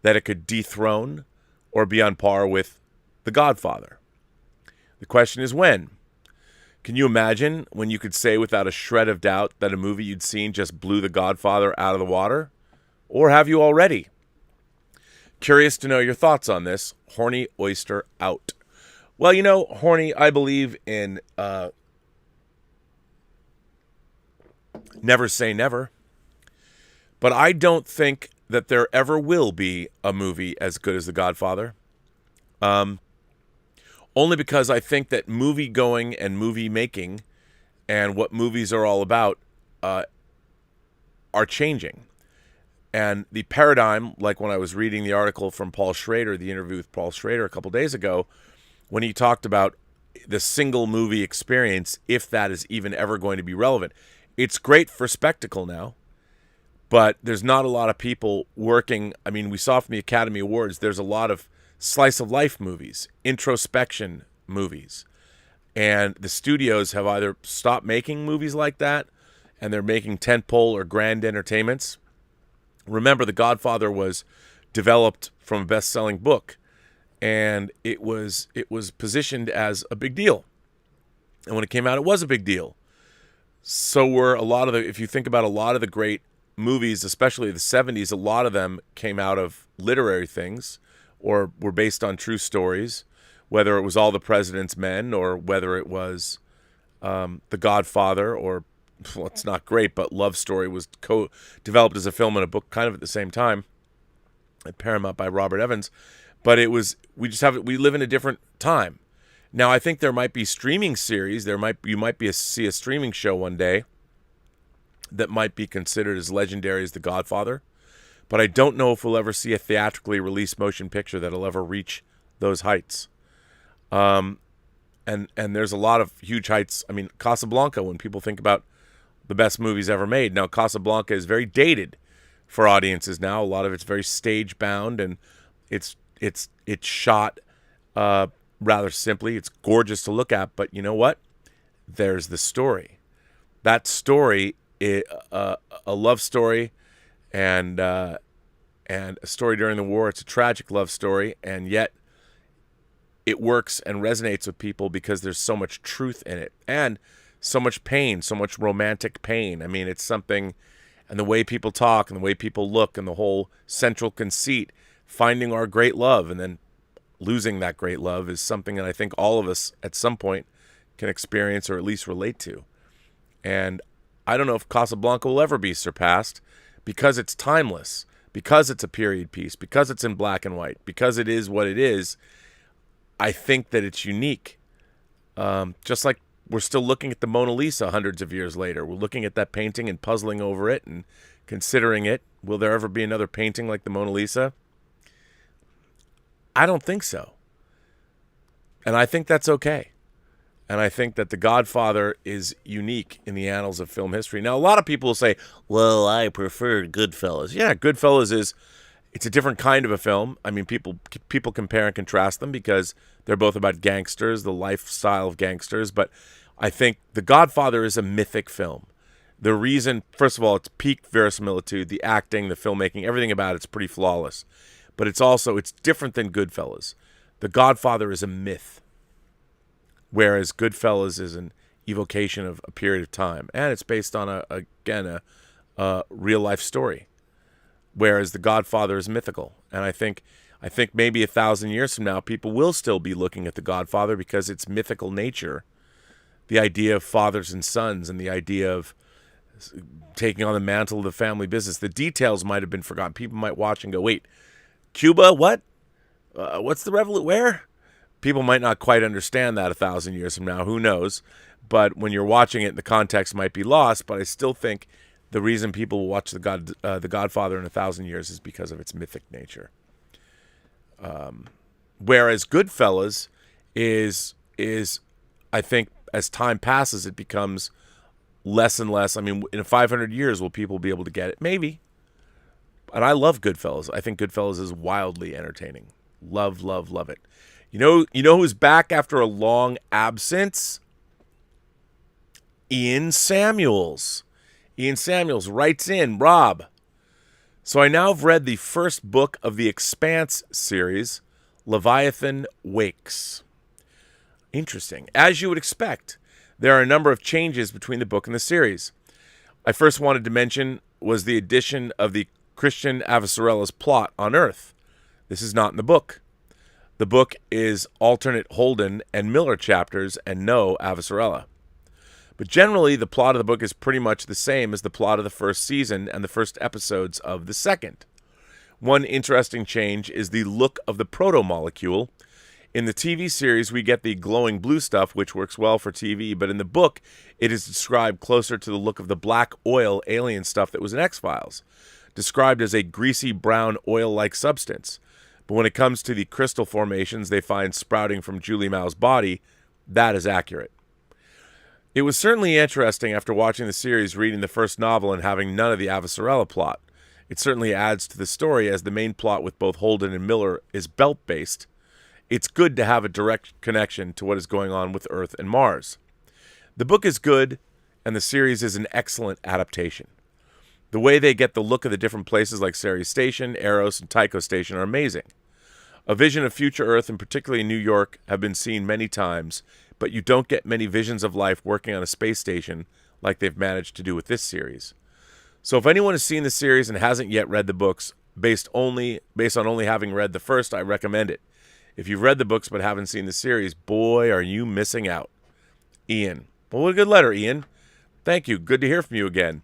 that it could dethrone or be on par with The Godfather? The question is when. Can you imagine when you could say without a shred of doubt that a movie you'd seen just blew The Godfather out of the water? Or have you already? Curious to know your thoughts on this. Horny oyster out. Well, horny, I believe in never say never. But I don't think that there ever will be a movie as good as The Godfather. Only because I think that movie going and movie making and what movies are all about are changing. And the paradigm, like when I was reading the article from Paul Schrader, the interview with Paul Schrader a couple days ago, when he talked about the single movie experience, if that is even ever going to be relevant. It's great for spectacle now, but there's not a lot of people working. I mean, we saw from the Academy Awards, there's a lot of slice of life movies, introspection movies. And the studios have either stopped making movies like that and they're making tentpole or grand entertainments. Remember, The Godfather was developed from a best-selling book, and it was positioned as a big deal. And when it came out, it was a big deal. So were if you think about a lot of the great movies, especially the 70s, a lot of them came out of literary things or were based on true stories, whether it was All the President's Men or whether it was The Godfather or, well, it's not great, but Love Story was developed as a film and a book kind of at the same time at Paramount by Robert Evans. But we live in a different time. Now, I think there might be streaming series. You might see a streaming show one day that might be considered as legendary as The Godfather. But I don't know if we'll ever see a theatrically released motion picture that'll ever reach those heights. And there's a lot of huge heights. I mean, Casablanca, when people think about the best movies ever made. Now, Casablanca is very dated for audiences now. A lot of it's very stage bound, and it's shot rather simply. It's gorgeous to look at, but you know what? There's the story. That story is a love story, and a story during the war. It's a tragic love story, and yet it works and resonates with people because there's so much truth in it, and so much pain, so much romantic pain. I mean, it's something, and the way people talk and the way people look and the whole central conceit, finding our great love and then losing that great love is something that I think all of us at some point can experience or at least relate to. And I don't know if Casablanca will ever be surpassed because it's timeless, because it's a period piece, because it's in black and white, because it is what it is. I think that it's unique. Just like we're still looking at the Mona Lisa hundreds of years later. We're looking at that painting and puzzling over it and considering it. Will there ever be another painting like the Mona Lisa? I don't think so. And I think that's okay. And I think that The Godfather is unique in the annals of film history. Now, a lot of people will say, well, I prefer Goodfellas. Yeah, Goodfellas It's a different kind of a film. I mean, people compare and contrast them because they're both about gangsters, the lifestyle of gangsters. But I think The Godfather is a mythic film. The reason, first of all, it's peak verisimilitude, the acting, the filmmaking, everything about it's pretty flawless. But it's different than Goodfellas. The Godfather is a myth, whereas Goodfellas is an evocation of a period of time, and it's based on a real life story. Whereas The Godfather is mythical, and I think maybe 1,000 years from now, people will still be looking at The Godfather because its mythical nature, the idea of fathers and sons, and the idea of taking on the mantle of the family business. The details might have been forgotten. People might watch and go, "Wait, Cuba? What? What's the revolution? Where?" People might not quite understand that 1,000 years from now. Who knows? But when you're watching it, the context might be lost. But I still think the reason people will watch The Godfather in 1,000 years is because of its mythic nature. Whereas Goodfellas is I think as time passes, it becomes less and less. I mean, in 500 years, will people be able to get it? Maybe. And I love Goodfellas. I think Goodfellas is wildly entertaining. Love, love, love it. You know who's back after a long absence? Ian Samuels. Ian Samuels writes in, "Rob, so I now have read the first book of the Expanse series, Leviathan Wakes." Interesting. As you would expect, there are a number of changes between the book and the series. I first wanted to mention was the addition of the Christian Avicerella's plot on Earth. This is not in the book. The book is alternate Holden and Miller chapters and no Avicerella. But generally, the plot of the book is pretty much the same as the plot of the first season and the first episodes of the second. One interesting change is the look of the proto-molecule. In the TV series, we get the glowing blue stuff, which works well for TV, but in the book, it is described closer to the look of the black oil alien stuff that was in X-Files, described as a greasy brown oil-like substance. But when it comes to the crystal formations they find sprouting from Julie Mao's body, that is accurate. It was certainly interesting after watching the series, reading the first novel, and having none of the Avicerella plot. It certainly adds to the story, as the main plot with both Holden and Miller is belt-based. It's good to have a direct connection to what is going on with Earth and Mars. The book is good, and the series is an excellent adaptation. The way they get the look of the different places like Ceres Station, Eros, and Tycho Station are amazing. A vision of future Earth, and particularly New York, have been seen many times, but you don't get many visions of life working on a space station like they've managed to do with this series. So if anyone has seen the series and hasn't yet read the books, based on only having read the first, I recommend it. If you've read the books but haven't seen the series, boy, are you missing out. Ian. Well, what a good letter, Ian. Thank you. Good to hear from you again.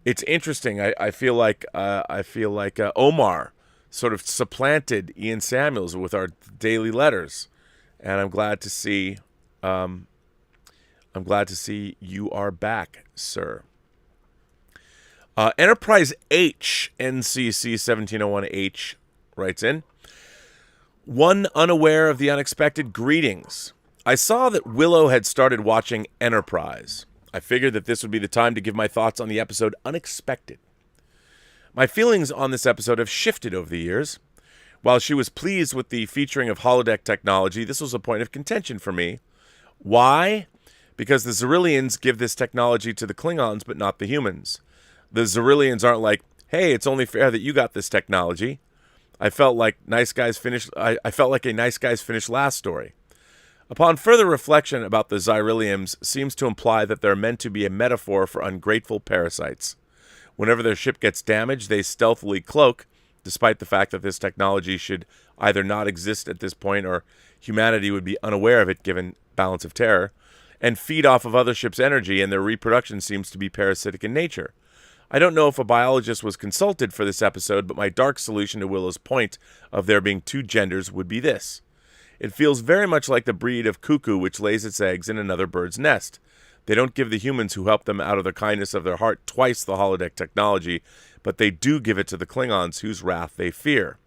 It's interesting. I feel like Omar sort of supplanted Ian Samuels with our daily letters, and I'm glad to see you are back, sir. Enterprise H, NCC 1701H, writes in, "One unaware of the unexpected greetings. I saw that Willow had started watching Enterprise. I figured that this would be the time to give my thoughts on the episode Unexpected. My feelings on this episode have shifted over the years. While she was pleased with the featuring of holodeck technology, this was a point of contention for me. Why? Because the Xyrillians give this technology to the Klingons, but not the humans. The Xyrillians aren't like, hey, it's only fair that you got this technology. I felt like a nice guys finished last story. Upon further reflection about the Xyrillians seems to imply that they're meant to be a metaphor for ungrateful parasites. Whenever their ship gets damaged, they stealthily cloak, despite the fact that this technology should either not exist at this point or humanity would be unaware of it given balance of terror, and feed off of other ships' energy, and their reproduction seems to be parasitic in nature. I don't know if a biologist was consulted for this episode, but my dark solution to Willow's point of there being two genders would be this. It feels very much like the breed of cuckoo which lays its eggs in another bird's nest. They don't give the humans who help them out of the kindness of their heart twice the holodeck technology, but they do give it to the Klingons whose wrath they fear.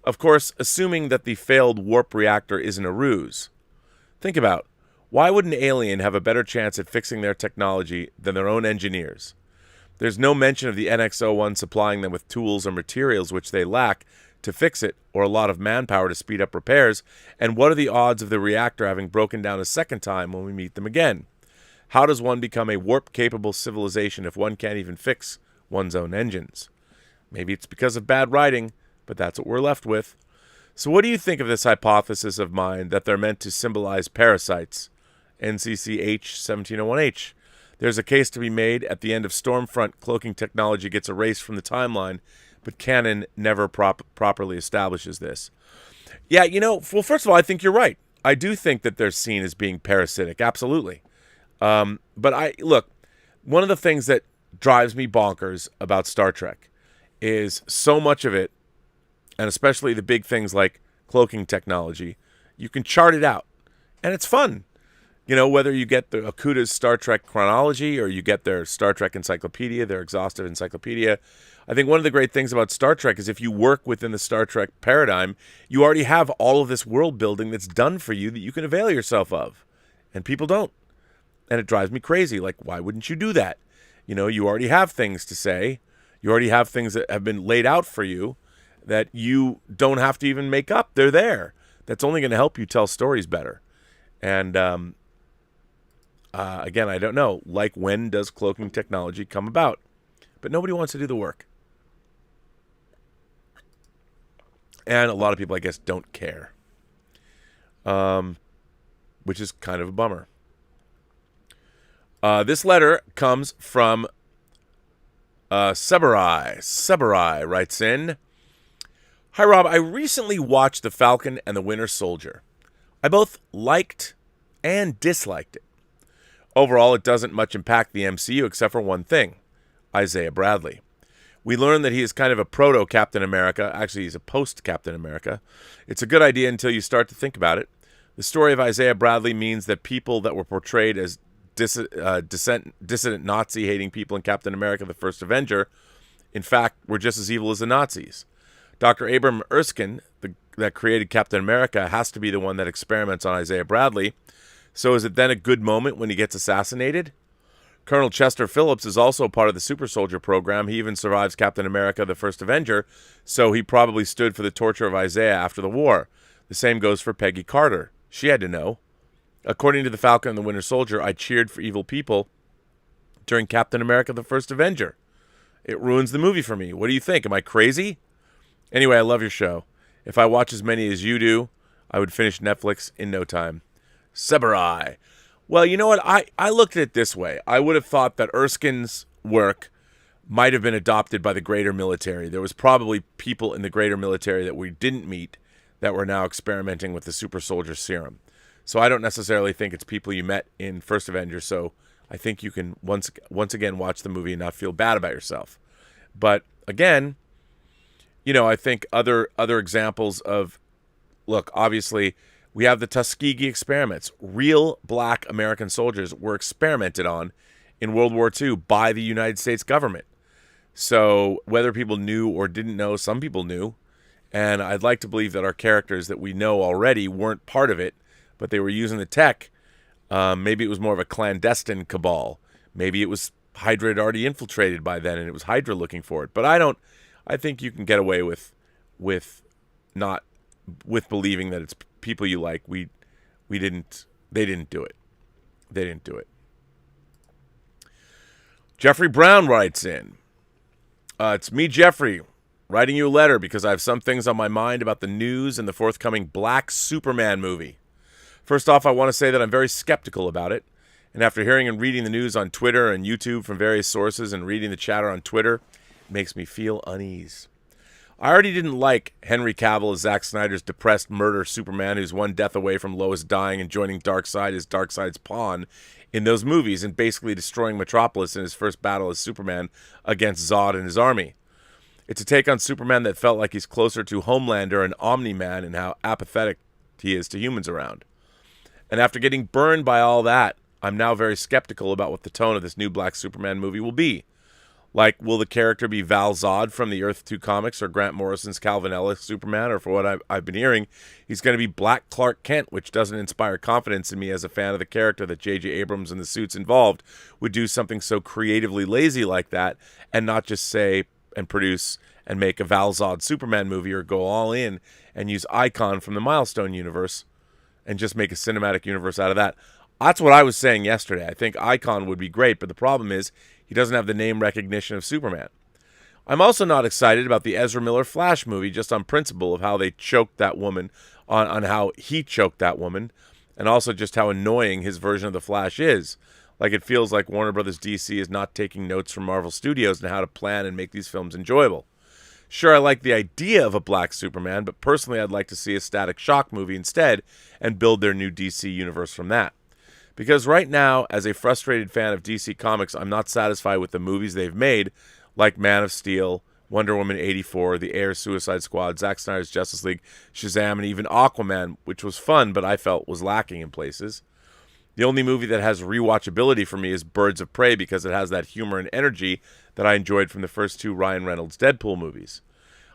Of course, assuming that the failed warp reactor isn't a ruse. Think about, why would an alien have a better chance at fixing their technology than their own engineers? There's no mention of the NX-01 supplying them with tools or materials which they lack to fix it, or a lot of manpower to speed up repairs, and what are the odds of the reactor having broken down a second time when we meet them again? How does one become a warp-capable civilization if one can't even fix one's own engines? Maybe it's because of bad writing, but that's what we're left with. So what do you think of this hypothesis of mine that they're meant to symbolize parasites? NCCH 1701H. There's a case to be made at the end of Stormfront. Cloaking technology gets erased from the timeline, but canon never properly establishes this. Yeah, well, first of all, I think you're right. I do think that they're seen as being parasitic, absolutely. But look, one of the things that drives me bonkers about Star Trek is so much of it, and especially the big things like cloaking technology, you can chart it out, and it's fun. Whether you get the Okuda's Star Trek chronology or you get their Star Trek encyclopedia, their exhaustive encyclopedia. I think one of the great things about Star Trek is if you work within the Star Trek paradigm, you already have all of this world building that's done for you that you can avail yourself of. And people don't. And it drives me crazy. Like, why wouldn't you do that? You already have things to say. You already have things that have been laid out for you that you don't have to even make up. They're there. That's only going to help you tell stories better. And, again, I don't know. Like, when does cloaking technology come about? But nobody wants to do the work. And a lot of people, I guess, don't care. Which is kind of a bummer. This letter comes from Sebarai. Sebarai writes in, "Hi, Rob. I recently watched The Falcon and the Winter Soldier. I both liked and disliked it. Overall, it doesn't much impact the MCU except for one thing, Isaiah Bradley. We learn that he is kind of a proto-Captain America. Actually, he's a post-Captain America. It's a good idea until you start to think about it. The story of Isaiah Bradley means that people that were portrayed as dissident Nazi-hating people in Captain America, the First Avenger, in fact, were just as evil as the Nazis. Dr. Abram Erskine, that created Captain America, has to be the one that experiments on Isaiah Bradley. So is it then a good moment when he gets assassinated? Colonel Chester Phillips is also part of the Super Soldier program. He even survives Captain America, the First Avenger, so he probably stood for the torture of Isaiah after the war. The same goes for Peggy Carter. She had to know. According to The Falcon and the Winter Soldier, I cheered for evil people during Captain America, the First Avenger. It ruins the movie for me. What do you think? Am I crazy? Anyway, I love your show. If I watch as many as you do, I would finish Netflix in no time. Sebarai." Well, you know what? I looked at it this way. I would have thought that Erskine's work might have been adopted by the greater military. There was probably people in the greater military that we didn't meet that were now experimenting with the super soldier serum. So I don't necessarily think it's people you met in First Avenger. So I think you can once again watch the movie and not feel bad about yourself. But again, I think other examples of, look, obviously, we have the Tuskegee experiments. Real black American soldiers were experimented on in World War II by the United States government. So whether people knew or didn't know, some people knew. And I'd like to believe that our characters that we know already weren't part of it, but they were using the tech. Maybe it was more of a clandestine cabal. Maybe it was Hydra had already infiltrated by then and it was Hydra looking for it. But I think you can get away with believing that it's people you like. They didn't do it. They didn't do it. Jeffrey Brown writes in, "It's me, Jeffrey, writing you a letter because I have some things on my mind about the news and the forthcoming Black Superman movie. First off, I want to say that I'm very skeptical about it, and after hearing and reading the news on Twitter and YouTube from various sources and reading the chatter on Twitter, it makes me feel unease. I already didn't like Henry Cavill as Zack Snyder's depressed murder Superman who's one death away from Lois dying and joining Darkseid as Darkseid's pawn in those movies and basically destroying Metropolis in his first battle as Superman against Zod and his army. It's a take on Superman that felt like he's closer to Homelander and Omni-Man and how apathetic he is to humans around. And after getting burned by all that, I'm now very skeptical about what the tone of this new Black Superman movie will be. Like, will the character be Val Zod from the Earth 2 comics or Grant Morrison's Calvin Ellis Superman? Or for what I've been hearing, he's going to be Black Clark Kent, which doesn't inspire confidence in me as a fan of the character that J.J. Abrams and the suits involved would do something so creatively lazy like that and not just say and produce and make a Val Zod Superman movie or go all in and use Icon from the Milestone universe and just make a cinematic universe out of that. That's what I was saying yesterday. I think Icon would be great, but the problem is he doesn't have the name recognition of Superman. I'm also not excited about the Ezra Miller Flash movie just on principle of how they choked that woman, on how he choked that woman, and also just how annoying his version of the Flash is. Like, it feels like Warner Brothers DC is not taking notes from Marvel Studios on how to plan and make these films enjoyable. Sure, I like the idea of a black Superman, but personally I'd like to see a Static Shock movie instead and build their new DC universe from that. Because right now, as a frustrated fan of DC Comics, I'm not satisfied with the movies they've made, like Man of Steel, Wonder Woman 84, The Air Suicide Squad, Zack Snyder's Justice League, Shazam, and even Aquaman, which was fun, but I felt was lacking in places. The only movie that has rewatchability for me is Birds of Prey because it has that humor and energy that I enjoyed from the first two Ryan Reynolds Deadpool movies.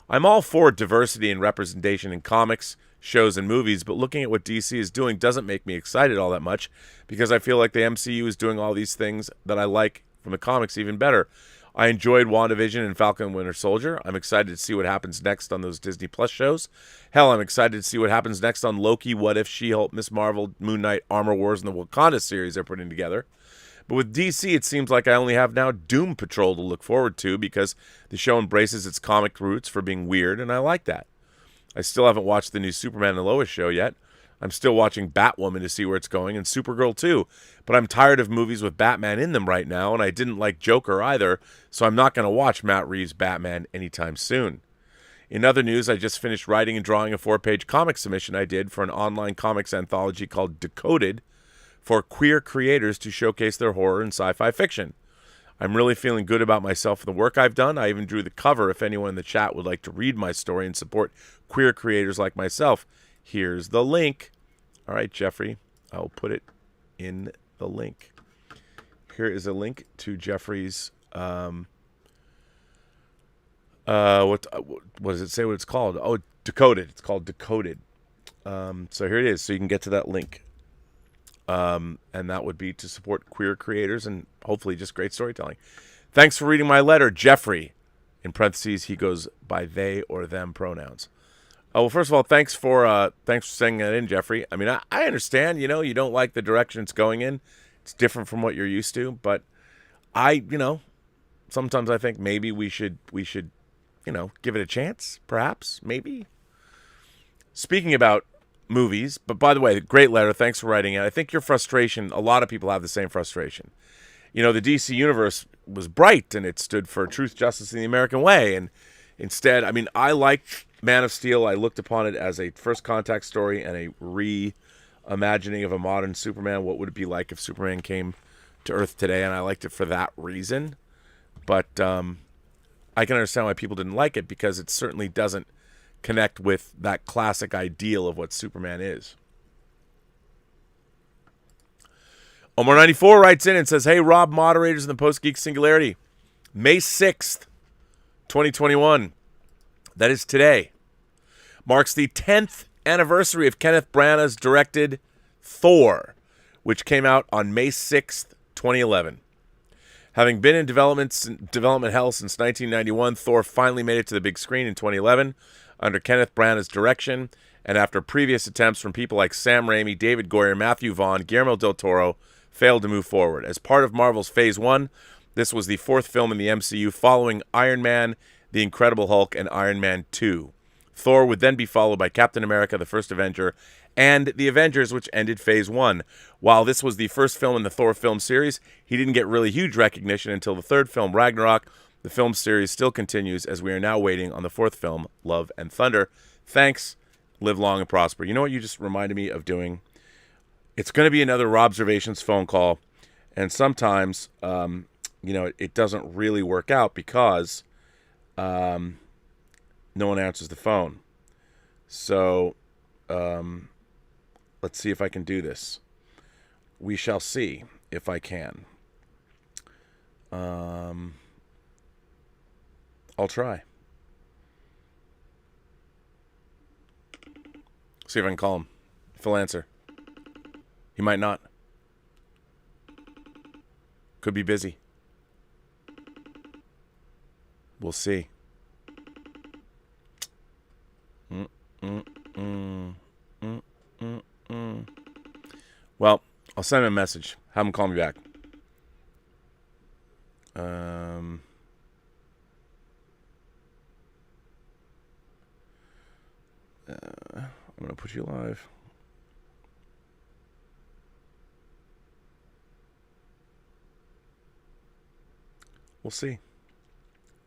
I'm all for diversity and representation in comics, shows, and movies, but looking at what DC is doing doesn't make me excited all that much because I feel like the MCU is doing all these things that I like from the comics even better. I enjoyed WandaVision and Falcon and Winter Soldier. I'm excited to see what happens next on those Disney Plus shows. Hell, I'm excited to see what happens next on Loki, What If, She-Hulk, Miss Marvel, Moon Knight, Armor Wars, and the Wakanda series they're putting together. But with DC, it seems like I only have now Doom Patrol to look forward to because the show embraces its comic roots for being weird, and I like that. I still haven't watched the new Superman and Lois show yet. I'm still watching Batwoman to see where it's going, and Supergirl too. But I'm tired of movies with Batman in them right now, and I didn't like Joker either, so I'm not going to watch Matt Reeves' Batman anytime soon. In other news, I just finished writing and drawing a 4-page comic submission I did for an online comics anthology called Decoded, for queer creators to showcase their horror and sci-fi fiction. I'm really feeling good about myself and the work I've done. I even drew the cover if anyone in the chat would like to read my story and support queer creators like myself. Here's the link. All right, Jeffrey, I'll put it in the link. Here is a link to Jeffrey's, what does it say what it's called? Oh, Decoded. It's called Decoded. So here it is. So you can get to that link. And that would be to support queer creators and hopefully just great storytelling. Thanks for reading my letter, Jeffrey. In parentheses, he goes by they or them pronouns. Oh, well, first of all, thanks for sending that in, Jeffrey. I mean, I understand, you don't like the direction it's going in. It's different from what you're used to, but sometimes I think maybe we should, give it a chance, perhaps, maybe. Speaking about movies, but by the way, great letter. Thanks for writing it. I think your frustration, a lot of people have the same frustration. The DC universe was bright and it stood for truth, justice, and the American way. And instead, I liked Man of Steel. I looked upon it as a first contact story and a reimagining of a modern Superman. What would it be like if Superman came to Earth today? And I liked it for that reason. But I can understand why people didn't like it because it certainly doesn't connect with that classic ideal of what Superman is. Omar94 writes in and says, "Hey, Rob, moderators in the Post-Geek Singularity. May 6th, 2021, that is today, marks the 10th anniversary of Kenneth Branagh's directed Thor, which came out on May 6th, 2011. Having been in development hell since 1991, Thor finally made it to the big screen in 2011 under Kenneth Branagh's direction, and after previous attempts from people like Sam Raimi, David Goyer, Matthew Vaughn, Guillermo del Toro failed to move forward. As part of Marvel's Phase 1, this was the fourth film in the MCU following Iron Man, The Incredible Hulk, and Iron Man 2. Thor would then be followed by Captain America, the First Avenger, and The Avengers, which ended Phase 1. While this was the first film in the Thor film series, he didn't get really huge recognition until the third film, Ragnarok. The film series still continues as we are now waiting on the fourth film, Love and Thunder. Thanks. Live long and prosper." You know what you just reminded me of doing? It's going to be another Robservations phone call, and sometimes, it doesn't really work out because no one answers the phone. So, let's see if I can do this. We shall see if I can. I'll try. See if I can call him. If he'll answer. He might not. Could be busy. We'll see. Well, I'll send him a message. Have him call me back. I'm going to put you live. We'll see.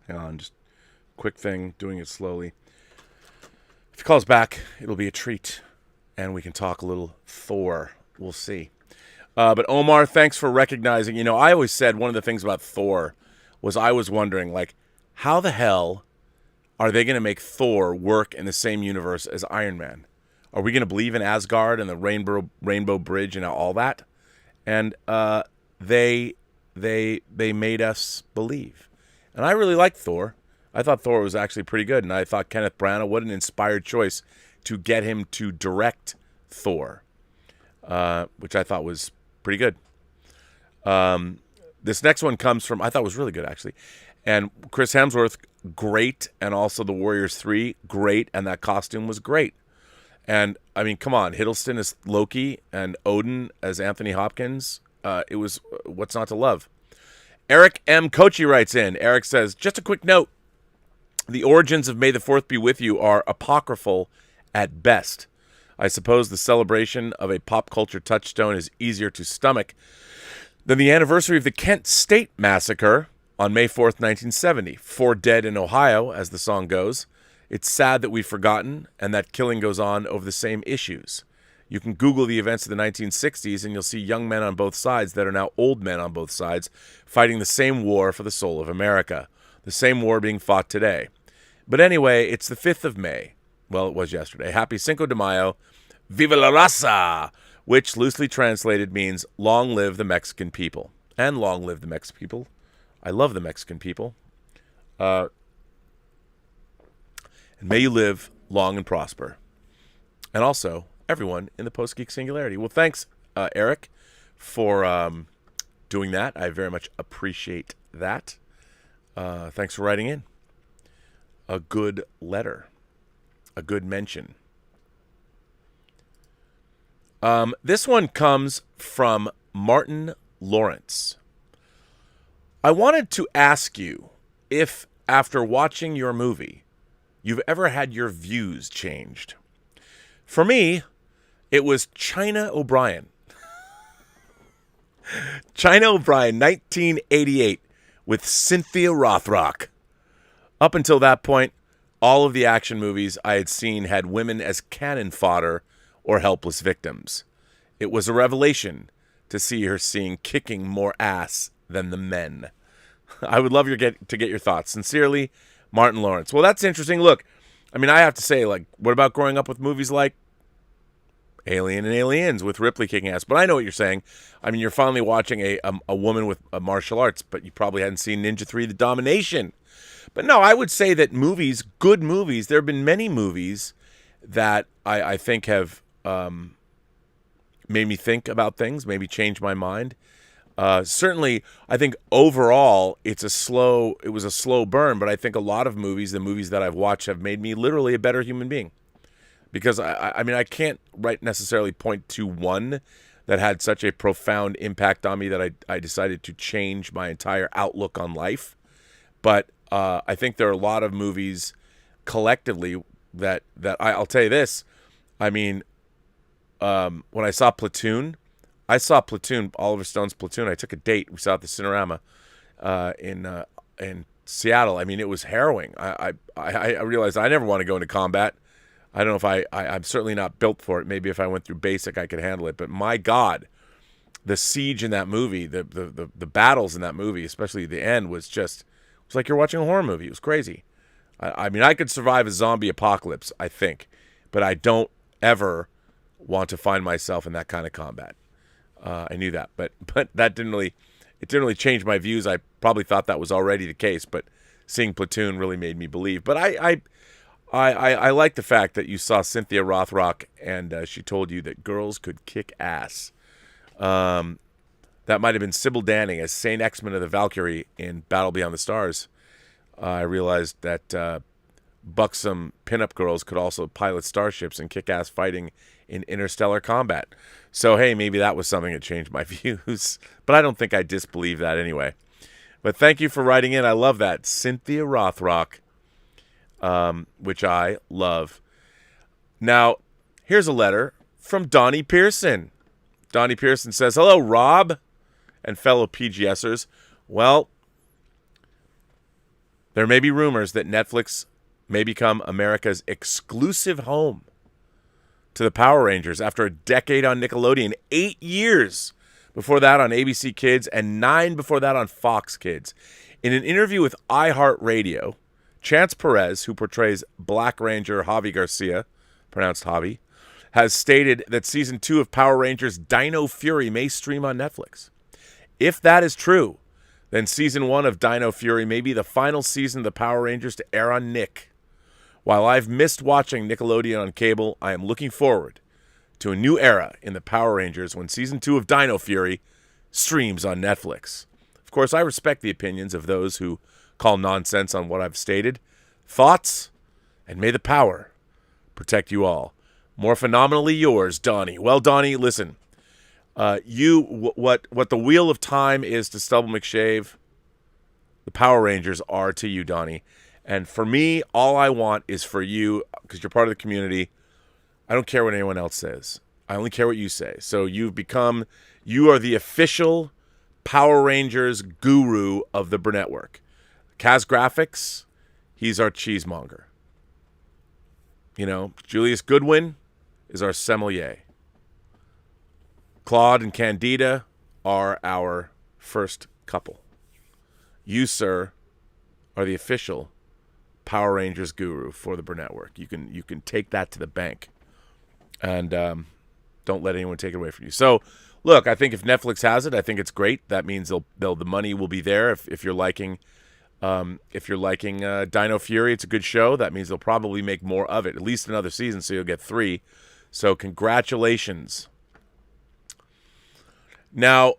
Hang on, just quick thing, doing it slowly. If he calls back, it'll be a treat, and we can talk a little Thor. We'll see. But Omar, thanks for recognizing. You know, I always said one of the things about Thor was I was wondering, like, how the hell are they going to make Thor work in the same universe as Iron Man? Are we going to believe in Asgard and the Rainbow Bridge and all that? And they made us believe. And I really liked Thor. I thought Thor was actually pretty good, and I thought Kenneth Branagh, what an inspired choice to get him to direct Thor, which I thought was pretty good. This next one comes from, I thought was really good, actually. And Chris Hemsworth, great, and also The Warriors 3, great, and that costume was great. And, I mean, come on, Hiddleston as Loki and Odin as Anthony Hopkins, it was what's not to love. Eric M. Kochi writes in. Eric says, just a quick note. The origins of May the 4th be with you are apocryphal at best. I suppose the celebration of a pop culture touchstone is easier to stomach than the anniversary of the Kent State Massacre on May 4th, 1970. 4 dead in Ohio, as the song goes. It's sad that we've forgotten, and that killing goes on over the same issues. You can Google the events of the 1960s, and you'll see young men on both sides that are now old men on both sides fighting the same war for the soul of America. The same war being fought today. But anyway, it's the 5th of May. Well, it was yesterday. Happy Cinco de Mayo. Viva la raza! Which, loosely translated, means long live the Mexican people. And long live the Mexican people. I love the Mexican people. And may you live long and prosper. And also, everyone in the Post-Geek Singularity. Well, thanks, Eric, for doing that. I very much appreciate that. Thanks for writing in. A good letter. A good mention. This one comes from Martin Lawrence. I wanted to ask you if, after watching your movie, you've ever had your views changed. For me, it was China O'Brien. China O'Brien, 1988, with Cynthia Rothrock. Up until that point, all of the action movies I had seen had women as cannon fodder or helpless victims. It was a revelation to see her kicking more ass than the men. I would love to get your thoughts. Sincerely, Martin Lawrence. Well, that's interesting. Look, I mean, I have to say, like, what about growing up with movies like Alien and Aliens with Ripley kicking ass? But I know what you're saying. I mean, you're finally watching a woman with martial arts, but you probably hadn't seen Ninja 3: The Domination. But no, I would say that movies, good movies, there have been many movies that I think have made me think about things, maybe change my mind. Certainly, I think overall it was a slow burn, but I think a lot of movies, the movies that I've watched, have made me literally a better human being. Because, I mean, I can't necessarily point to one that had such a profound impact on me that I decided to change my entire outlook on life. But I think there are a lot of movies collectively that I'll tell you this. I mean, when I saw Platoon, Oliver Stone's Platoon. I took a date. We saw it at the Cinerama in Seattle. I mean, it was harrowing. I realized I never want to go into combat. I don't know if I'm certainly not built for it. Maybe if I went through basic, I could handle it. But my God, the siege in that movie, the battles in that movie, especially the end, was like you're watching a horror movie. It was crazy. I mean, I could survive a zombie apocalypse, I think, but I don't ever want to find myself in that kind of combat. I knew that, but that didn't really change my views. I probably thought that was already the case, but seeing Platoon really made me believe. But I like the fact that you saw Cynthia Rothrock and she told you that girls could kick ass. That might have been Sybil Danning as Saint Exmond of the Valkyrie in Battle Beyond the Stars. I realized that buxom pinup girls could also pilot starships and kick ass fighting in interstellar combat. So, hey, maybe that was something that changed my views. But I don't think I disbelieve that anyway. But thank you for writing in. I love that. Cynthia Rothrock, which I love. Now, here's a letter from Donnie Pearson. Donnie Pearson says, "Hello, Rob and fellow PGSers. Well, there may be rumors that Netflix may become America's exclusive home to the Power Rangers after a decade on Nickelodeon, 8 years before that on ABC Kids, and 9 before that on Fox Kids. In an interview with iHeartRadio, Chance Perez, who portrays Black Ranger Javi Garcia, pronounced Javi, has stated that Season 2 of Power Rangers Dino Fury may stream on Netflix. If that is true, then Season 1 of Dino Fury may be the final season of the Power Rangers to air on Nick. While I've missed watching Nickelodeon on cable, I am looking forward to a new era in the Power Rangers when Season 2 of Dino Fury streams on Netflix. Of course, I respect the opinions of those who call nonsense on what I've stated. Thoughts? And may the power protect you all. More phenomenally yours, Donnie." Well, Donnie, listen. What the Wheel of Time is to Stubble McShave, the Power Rangers are to you, Donnie. And for me, all I want is for you, because you're part of the community. I don't care what anyone else says. I only care what you say. So you are the official Power Rangers guru of the Burnettwork. Kaz Graphics, he's our cheesemonger. You know, Julius Goodwin is our sommelier. Claude and Candida are our first couple. You, sir, are the official Power Rangers guru for the Burnettwork. You can take that to the bank, and don't let anyone take it away from you. So, look, I think if Netflix has it, I think it's great. That means the money will be there. If you're liking Dino Fury, it's a good show. That means they'll probably make more of it, at least another season, so you'll get 3. So congratulations. Now,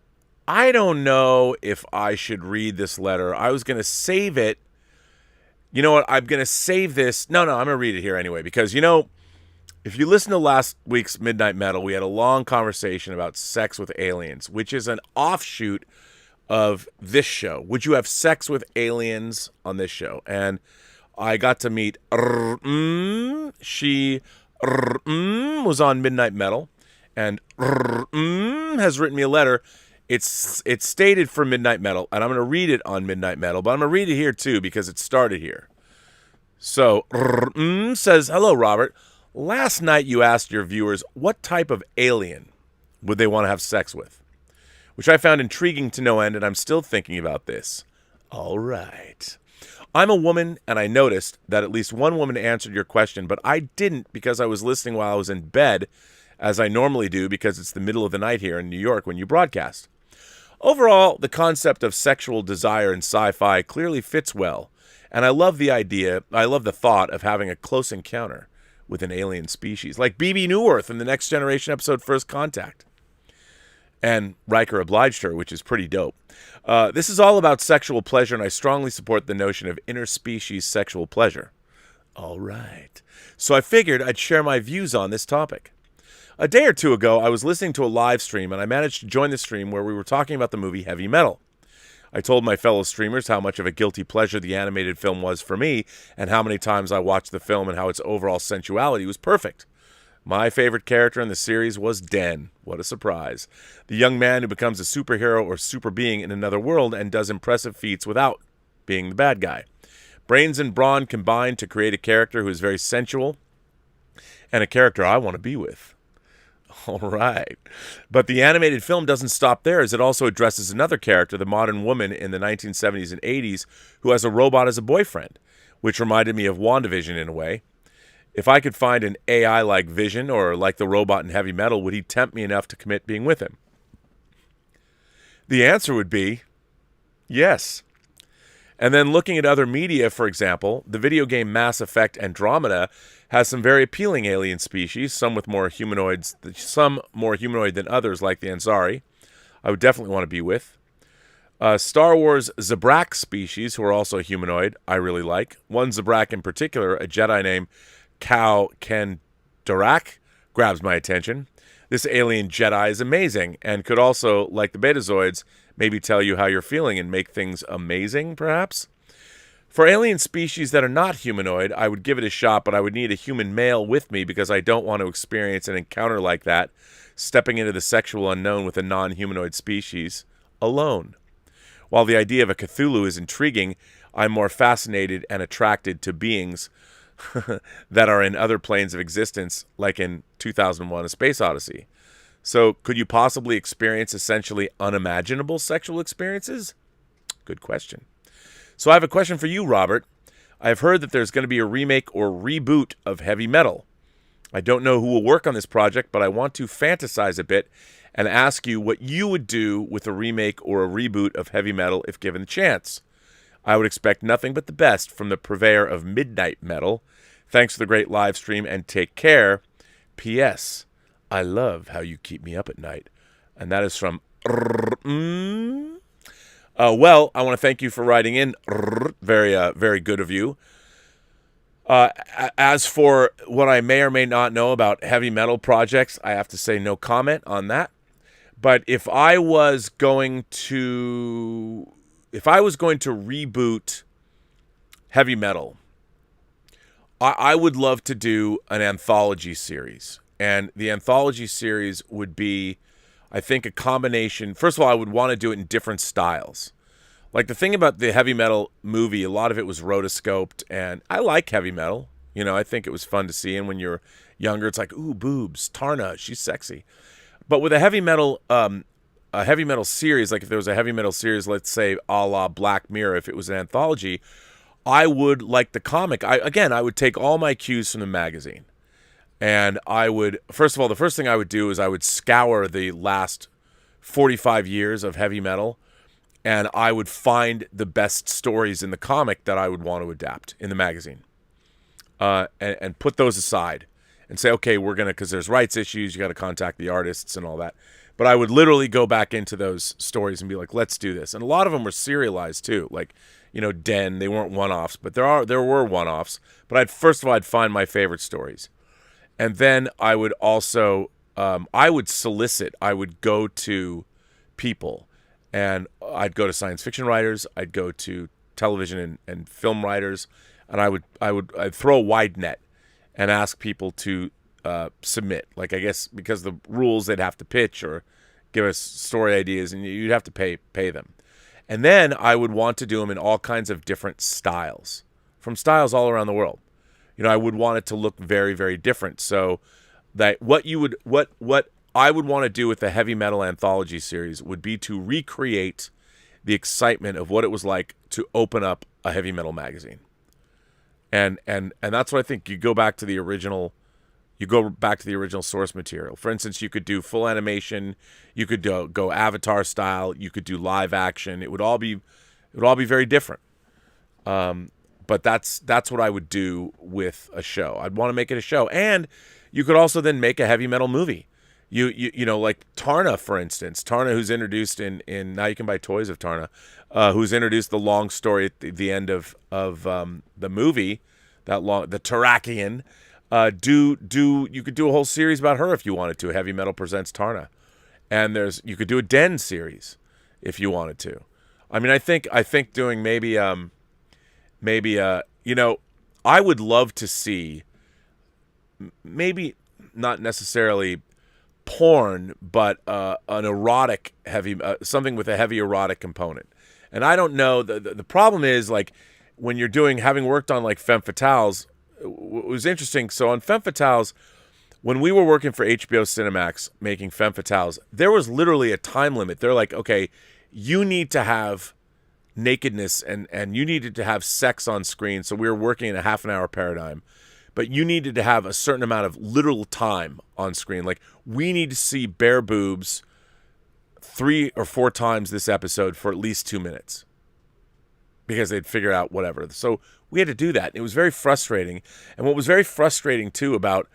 I don't know if I should read this letter. I was going to save it. You know what? I'm going to save this. No, I'm going to read it here anyway, because, you know, if you listen to last week's Midnight Metal, we had a long conversation about sex with aliens, which is an offshoot of this show. Would you have sex with aliens on this show? And I got to meet she was on Midnight Metal, and has written me a letter. It's stated for Midnight Metal, and I'm going to read it on Midnight Metal, but I'm going to read it here too because it started here. So, says, "Hello, Robert. Last night you asked your viewers what type of alien would they want to have sex with, which I found intriguing to no end, and I'm still thinking about this. All right. I'm a woman, and I noticed that at least one woman answered your question, but I didn't because I was listening while I was in bed, as I normally do because it's the middle of the night here in New York when you broadcast. Overall, the concept of sexual desire in sci-fi clearly fits well, and I love the thought of having a close encounter with an alien species, like B.B. Newirth in the Next Generation episode First Contact. And Riker obliged her, which is pretty dope. This is all about sexual pleasure, and I strongly support the notion of interspecies sexual pleasure." All right. So I figured I'd share my views on this topic. A day or two ago, I was listening to a live stream, and I managed to join the stream where we were talking about the movie Heavy Metal. I told my fellow streamers how much of a guilty pleasure the animated film was for me, and how many times I watched the film and how its overall sensuality was perfect. My favorite character in the series was Den. What a surprise. The young man who becomes a superhero or super being in another world and does impressive feats without being the bad guy. Brains and brawn combined to create a character who is very sensual, and a character I want to be with. All right. But the animated film doesn't stop there, as it also addresses another character, the modern woman in the 1970s and 80s, who has a robot as a boyfriend, which reminded me of WandaVision in a way. If I could find an AI like Vision or like the robot in Heavy Metal, would he tempt me enough to commit being with him? The answer would be yes. And then looking at other media, for example, the video game Mass Effect Andromeda has some very appealing alien species, some more humanoid than others, like the Ansari. I would definitely want to be with. Star Wars Zabrak species, who are also humanoid, I really like. One Zabrak in particular, a Jedi named Kal Kendarak, grabs my attention. This alien Jedi is amazing and could also, like the Betazoids, maybe tell you how you're feeling and make things amazing, perhaps. For alien species that are not humanoid, I would give it a shot, but I would need a human male with me because I don't want to experience an encounter like that, stepping into the sexual unknown with a non-humanoid species, alone. While the idea of a Cthulhu is intriguing, I'm more fascinated and attracted to beings that are in other planes of existence, like in 2001: A Space Odyssey. So, could you possibly experience essentially unimaginable sexual experiences? Good question. So, I have a question for you, Robert. I have heard that there's going to be a remake or reboot of Heavy Metal. I don't know who will work on this project, but I want to fantasize a bit and ask you what you would do with a remake or a reboot of Heavy Metal if given the chance. I would expect nothing but the best from the purveyor of midnight metal. Thanks for the great live stream and take care. P.S. I love how you keep me up at night. And that is from... Well, I want to thank you for writing in. Very good of you. As for what I may or may not know about heavy metal projects, I have to say no comment on that. But if I was going to reboot heavy metal, I would love to do an anthology series. And the anthology series would be, I think, a combination. First of all, I would want to do it in different styles. Like the thing about the heavy metal movie, a lot of it was rotoscoped, and I like heavy metal. You know, I think it was fun to see. And when you're younger, it's like, ooh, boobs, Tarna, she's sexy. But with a heavy metal series, like if there was a heavy metal series, let's say a la Black Mirror, if it was an anthology, I would, like the comic, I would take all my cues from the magazine. And I would, first of all, the first thing I would do is I would scour the last 45 years of heavy metal, and I would find the best stories in the comic that I would want to adapt in the magazine, and put those aside and say, okay, we're going to, because there's rights issues, you got to contact the artists and all that. But I would literally go back into those stories and be like, let's do this. And a lot of them were serialized too. Like, you know, Den, they weren't one-offs, but there were one-offs. But I'd find my favorite stories. And then I would also, I would go to people, and I'd go to science fiction writers, I'd go to television and film writers, and I'd throw a wide net and ask people to submit. Like, I guess because the rules, they'd have to pitch or give us story ideas, and you'd have to pay them. And then I would want to do them in all kinds of different styles, from styles all around the world. You know, I would want it to look very, very different. So that what I would want to do with the heavy metal anthology series would be to recreate the excitement of what it was like to open up a heavy metal magazine. And that's what I think. You go back to the original source material. For instance, you could do full animation, you could go Avatar style, you could do live action. It would all be very different. But that's what I would do with a show. I'd want to make it a show. And you could also then make a heavy metal movie. You know, like Tarna, for instance. Tarna, who's introduced in now you can buy toys of Tarna, who's introduced the long story at the end of the movie, the Tarakian. You could do a whole series about her if you wanted to. Heavy Metal Presents Tarna. And you could do a Den series if you wanted to. I mean, I think doing maybe you know, I would love to see, maybe not necessarily porn, but an erotic something with a heavy erotic component. And I don't know, the problem is, like, when you're having worked on like Femme Fatales, it was interesting. So on Femme Fatales, when we were working for HBO Cinemax making Femme Fatales, there was literally a time limit. They're like, okay, you need to have nakedness and you needed to have sex on screen. So we were working in a half an hour paradigm, but you needed to have a certain amount of literal time on screen. Like, we need to see bare boobs 3 or 4 times this episode for at least 2 minutes, because they'd figure out whatever. So we had to do that. It was very frustrating. And what was very frustrating too about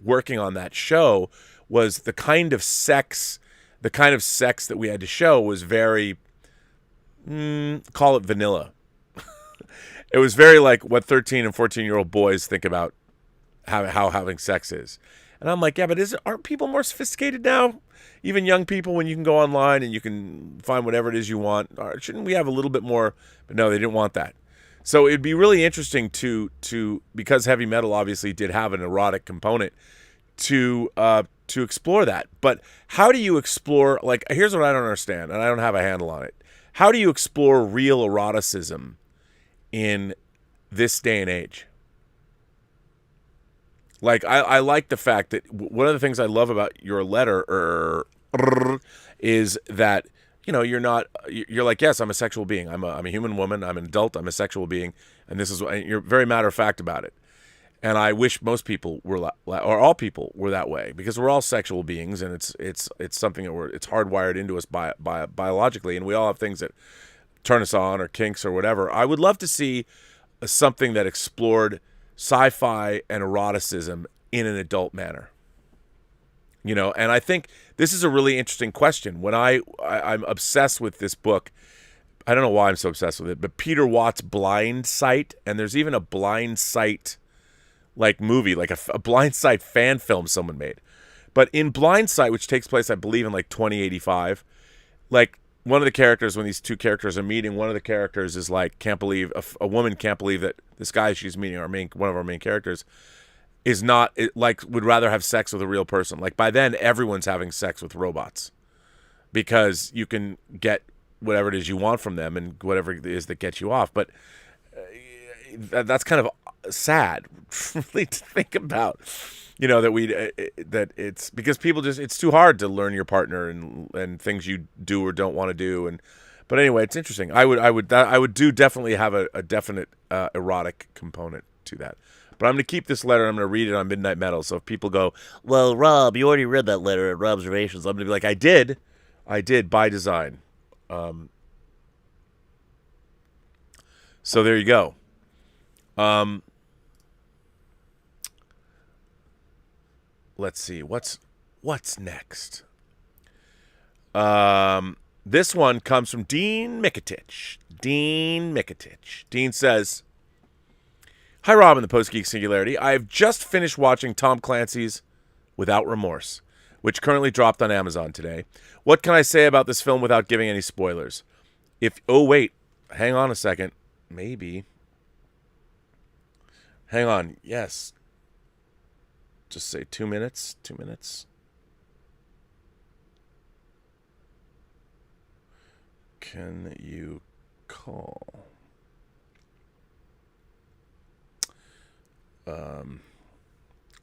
working on that show was the kind of sex that we had to show was very, call it vanilla. It was very like what 13 and 14-year-old boys think about how having sex is. And I'm like, yeah, but aren't people more sophisticated now? Even young people, when you can go online and you can find whatever it is you want, shouldn't we have a little bit more? But no, they didn't want that. So it'd be really interesting to because heavy metal obviously did have an erotic component, to explore that. But how do you explore, like, here's what I don't understand, and I don't have a handle on it. How do you explore real eroticism in this day and age? Like, I like the fact that one of the things I love about your letter is that, you know, you're like, yes, I'm a sexual being. I'm a human woman. I'm an adult. I'm a sexual being. And you're very matter of fact about it. And I wish most people were, or all people were that way, because we're all sexual beings, and it's something that it's hardwired into us biologically, and we all have things that turn us on, or kinks, or whatever. I would love to see something that explored sci-fi and eroticism in an adult manner. You know, and I think this is a really interesting question. When I'm obsessed with this book, I don't know why I'm so obsessed with it, but Peter Watt's Blind Sight, and there's even a Blind Sight like movie, like a Blind Sight fan film someone made. But in Blind Sight, which takes place, I believe, in like 2085, like one of the characters, when these two characters are meeting, one of the characters is like, can't believe, a woman can't believe that this guy she's meeting, one of our main characters, is not, like, would rather have sex with a real person. Like, by then, everyone's having sex with robots, because you can get whatever it is you want from them and whatever it is that gets you off. But that's kind of sad, really, to think about. You know, that it's because people it's too hard to learn your partner and things you do or don't want to do. But anyway, it's interesting. I would definitely have a definite erotic component to that. But I'm going to keep this letter. I'm going to read it on Midnight Metal. So if people go, well, Rob, you already read that letter at Robservations, I'm going to be like, I did by design. So there you go. Let's see, what's next? This one comes from Dean Mikitich. Dean says, hi, Rob and the Post-Geek Singularity. I have just finished watching Tom Clancy's Without Remorse, which currently dropped on Amazon today. What can I say about this film without giving any spoilers? Oh, wait, hang on a second. Maybe. Hang on, yes. Just say 2 minutes. 2 minutes. Can you call?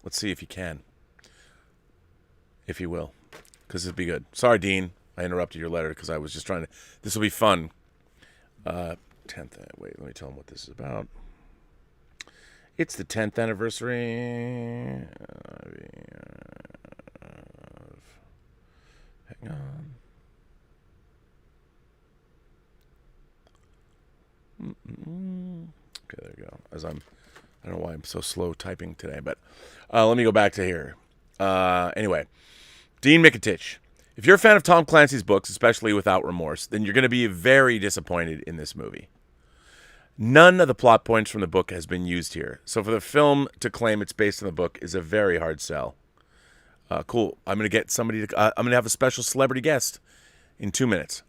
Let's see if you can. If you will. Because it'd be good. Sorry, Dean. I interrupted your letter because I was just trying to... This will be fun. 10th... Wait, let me tell him what this is about. It's the 10th anniversary. Hang on. Okay, there you go. I don't know why I'm so slow typing today, but let me go back to here. Anyway, Dean Mikitich. If you're a fan of Tom Clancy's books, especially Without Remorse, then you're going to be very disappointed in this movie. None of the plot points from the book has been used here. So for the film to claim it's based on the book is a very hard sell. Cool. I'm going to get somebody to... I'm going to have a special celebrity guest in 2 minutes.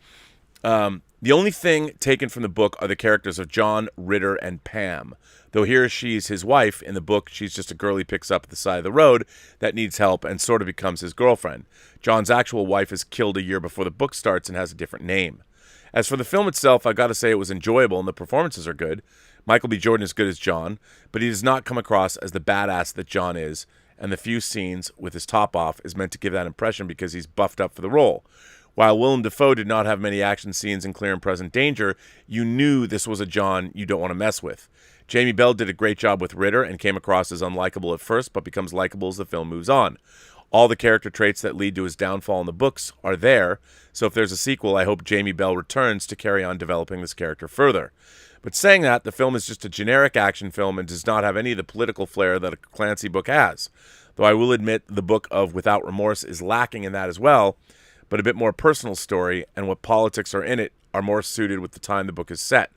The only thing taken from the book are the characters of John, Ritter, and Pam. Though here she's his wife, in the book she's just a girl he picks up at the side of the road that needs help and sort of becomes his girlfriend. John's actual wife is killed a year before the book starts and has a different name. As for the film itself, I got to say it was enjoyable and the performances are good. Michael B. Jordan is good as John, but he does not come across as the badass that John is, and the few scenes with his top off is meant to give that impression because he's buffed up for the role. While Willem Dafoe did not have many action scenes in clear and present danger, you knew this was a John you don't want to mess with. Jamie Bell did a great job with Ritter and came across as unlikable at first, but becomes likable as the film moves on. All the character traits that lead to his downfall in the books are there, so if there's a sequel, I hope Jamie Bell returns to carry on developing this character further. But saying that, the film is just a generic action film and does not have any of the political flair that a Clancy book has. Though I will admit the book of Without Remorse is lacking in that as well, but a bit more personal story, and what politics are in it are more suited with the time the book is set.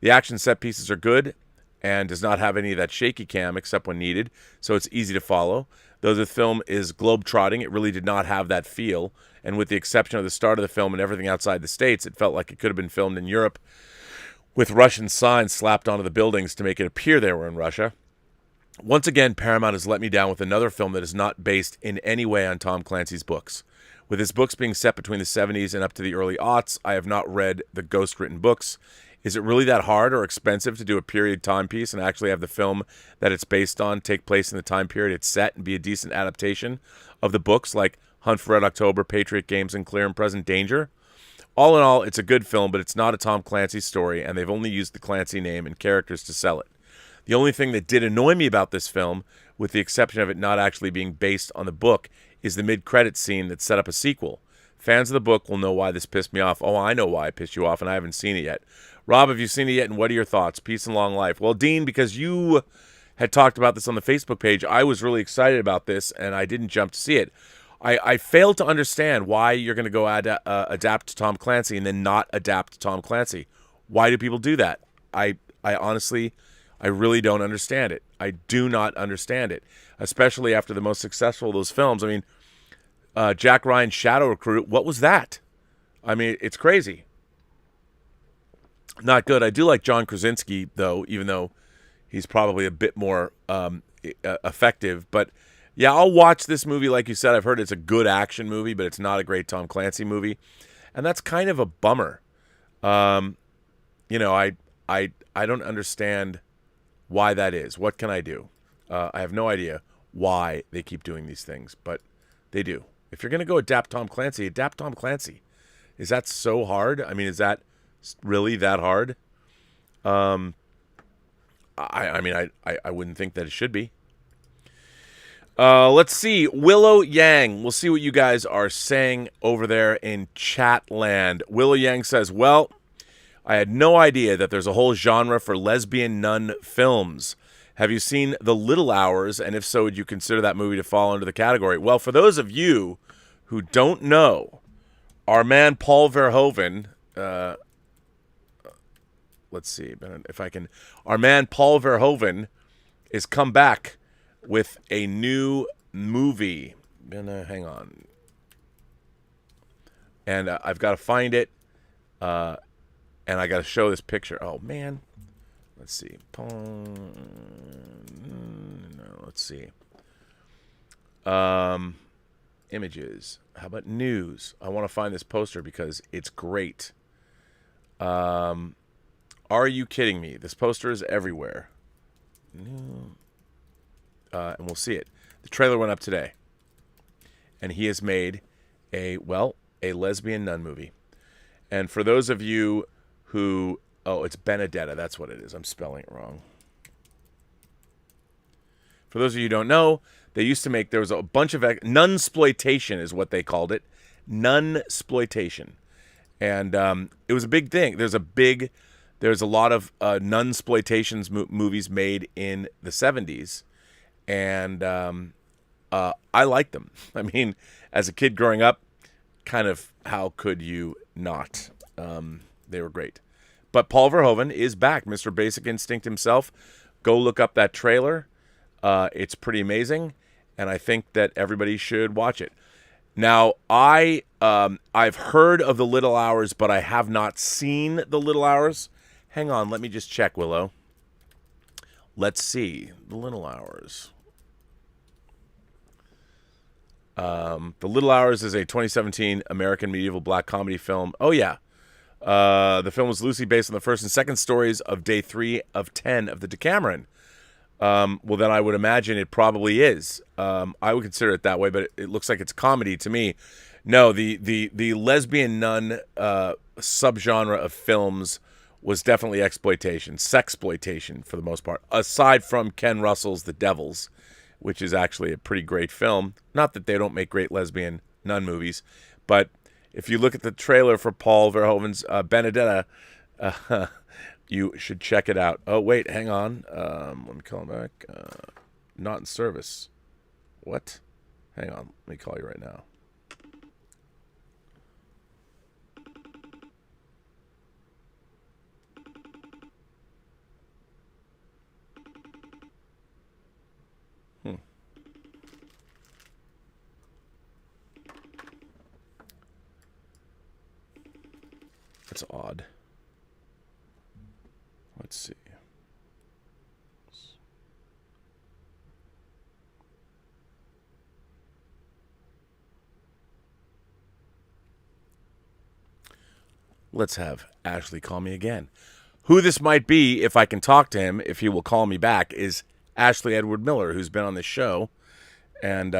The action set pieces are good and does not have any of that shaky cam except when needed, so it's easy to follow. Though the film is globe-trotting, it really did not have that feel, and with the exception of the start of the film and everything outside the States, it felt like it could have been filmed in Europe with Russian signs slapped onto the buildings to make it appear they were in Russia. Once again, Paramount has let me down with another film that is not based in any way on Tom Clancy's books. With his books being set between the 70s and up to the early aughts, I have not read the ghost-written books. Is it really that hard or expensive to do a period timepiece and actually have the film that it's based on take place in the time period it's set and be a decent adaptation of the books like Hunt for Red October, Patriot Games, and Clear and Present Danger? All in all, it's a good film, but it's not a Tom Clancy story, and they've only used the Clancy name and characters to sell it. The only thing that did annoy me about this film, with the exception of it not actually being based on the book, is the mid-credits scene that set up a sequel. Fans of the book will know why this pissed me off. Oh, I know why it pissed you off, and I haven't seen it yet. Rob, have you seen it yet, and what are your thoughts? Peace and long life. Well, Dean, because you had talked about this on the Facebook page, I was really excited about this, and I didn't jump to see it. I failed to understand why you're going to go adapt to Tom Clancy and then not adapt to Tom Clancy. Why do people do that? I honestly, I really don't understand it. I do not understand it, especially after the most successful of those films. I mean, Jack Ryan's Shadow Recruit, what was that? I mean, it's crazy. Not good. I do like John Krasinski, though, even though he's probably a bit more effective. But, yeah, I'll watch this movie. Like you said, I've heard it's a good action movie, but it's not a great Tom Clancy movie. And that's kind of a bummer. I don't understand why that is. What can I do? I have no idea why they keep doing these things, but they do. If you're going to go adapt Tom Clancy, adapt Tom Clancy. Is that so hard? I mean, is that really that hard? I wouldn't think that it should be. Let's see. Willow Yang. We'll see what you guys are saying over there in chat land. Willow Yang says, well, I had no idea that there's a whole genre for lesbian nun films. Have you seen The Little Hours? And if so, would you consider that movie to fall under the category? Well, for those of you who don't know, our man Paul Verhoeven, let's see if I can. Our man Paul Verhoeven is come back with a new movie. Hang on. And I've got to find it. And I got to show this picture. Oh, man. Let's see. Let's see. Images. How about news? I want to find this poster because it's great. Are you kidding me? This poster is everywhere. And we'll see it. The trailer went up today. And he has made a lesbian nun movie. And for those of you who... Oh, it's Benedetta. That's what it is. I'm spelling it wrong. For those of you who don't know, they used to make... There was a bunch of... Nunsploitation is what they called it. Nunsploitation. And it was a big thing. There's a lot of nunsploitations movies made in the 70s. And I liked them. I mean, as a kid growing up, kind of how could you not? They were great. But Paul Verhoeven is back, Mr. Basic Instinct himself. Go look up that trailer. It's pretty amazing, and I think that everybody should watch it. Now, I've heard of The Little Hours, but I have not seen The Little Hours. Hang on, let me just check, Willow. Let's see. The Little Hours. The Little Hours is a 2017 American medieval black comedy film. Oh, yeah. The film was loosely based on the first and second stories of Day 3 of 10 of the Decameron. Well, then I would imagine it probably is. I would consider it that way, but it looks like it's comedy to me. No, the lesbian nun subgenre of films was definitely exploitation, sexploitation for the most part. Aside from Ken Russell's The Devils, which is actually a pretty great film. Not that they don't make great lesbian nun movies, but if you look at the trailer for Paul Verhoeven's Benedetta, you should check it out. Oh, wait, hang on. Let me call him back. Not in service. What? Hang on. Let me call you right now. That's odd. Let's see. Let's have Ashley call me again. Who this might be, if I can talk to him, if he will call me back, is Ashley Edward Miller, who's been on the show. And,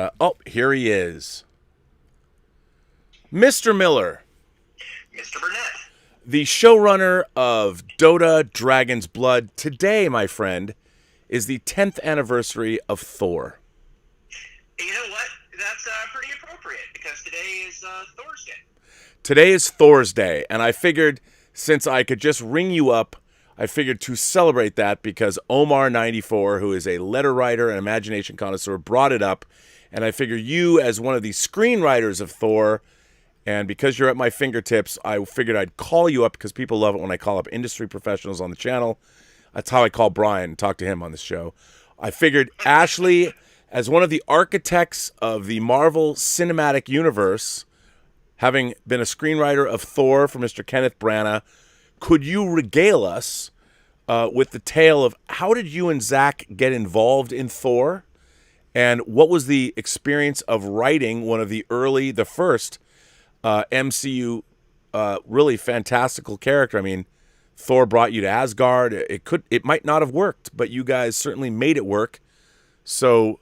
here he is. Mr. Miller. Mr. Burnett. The showrunner of Dota Dragon's Blood. Today, my friend, is the 10th anniversary of Thor. You know what? That's pretty appropriate because today is Thor's Day. Today is Thor's Day, and I figured since I could just ring you up, I figured to celebrate that because Omar94, who is a letter writer and imagination connoisseur, brought it up, and I figure you, as one of the screenwriters of Thor, and because you're at my fingertips, I figured I'd call you up because people love it when I call up industry professionals on the channel. That's how I call Brian and talk to him on the show. I figured Ashley, as one of the architects of the Marvel Cinematic Universe, having been a screenwriter of Thor for Mr. Kenneth Branagh, could you regale us with the tale of how did you and Zach get involved in Thor? And what was the experience of writing one of the first MCU really fantastical character? I mean, Thor brought you to Asgard. It might not have worked, but you guys certainly made it work. So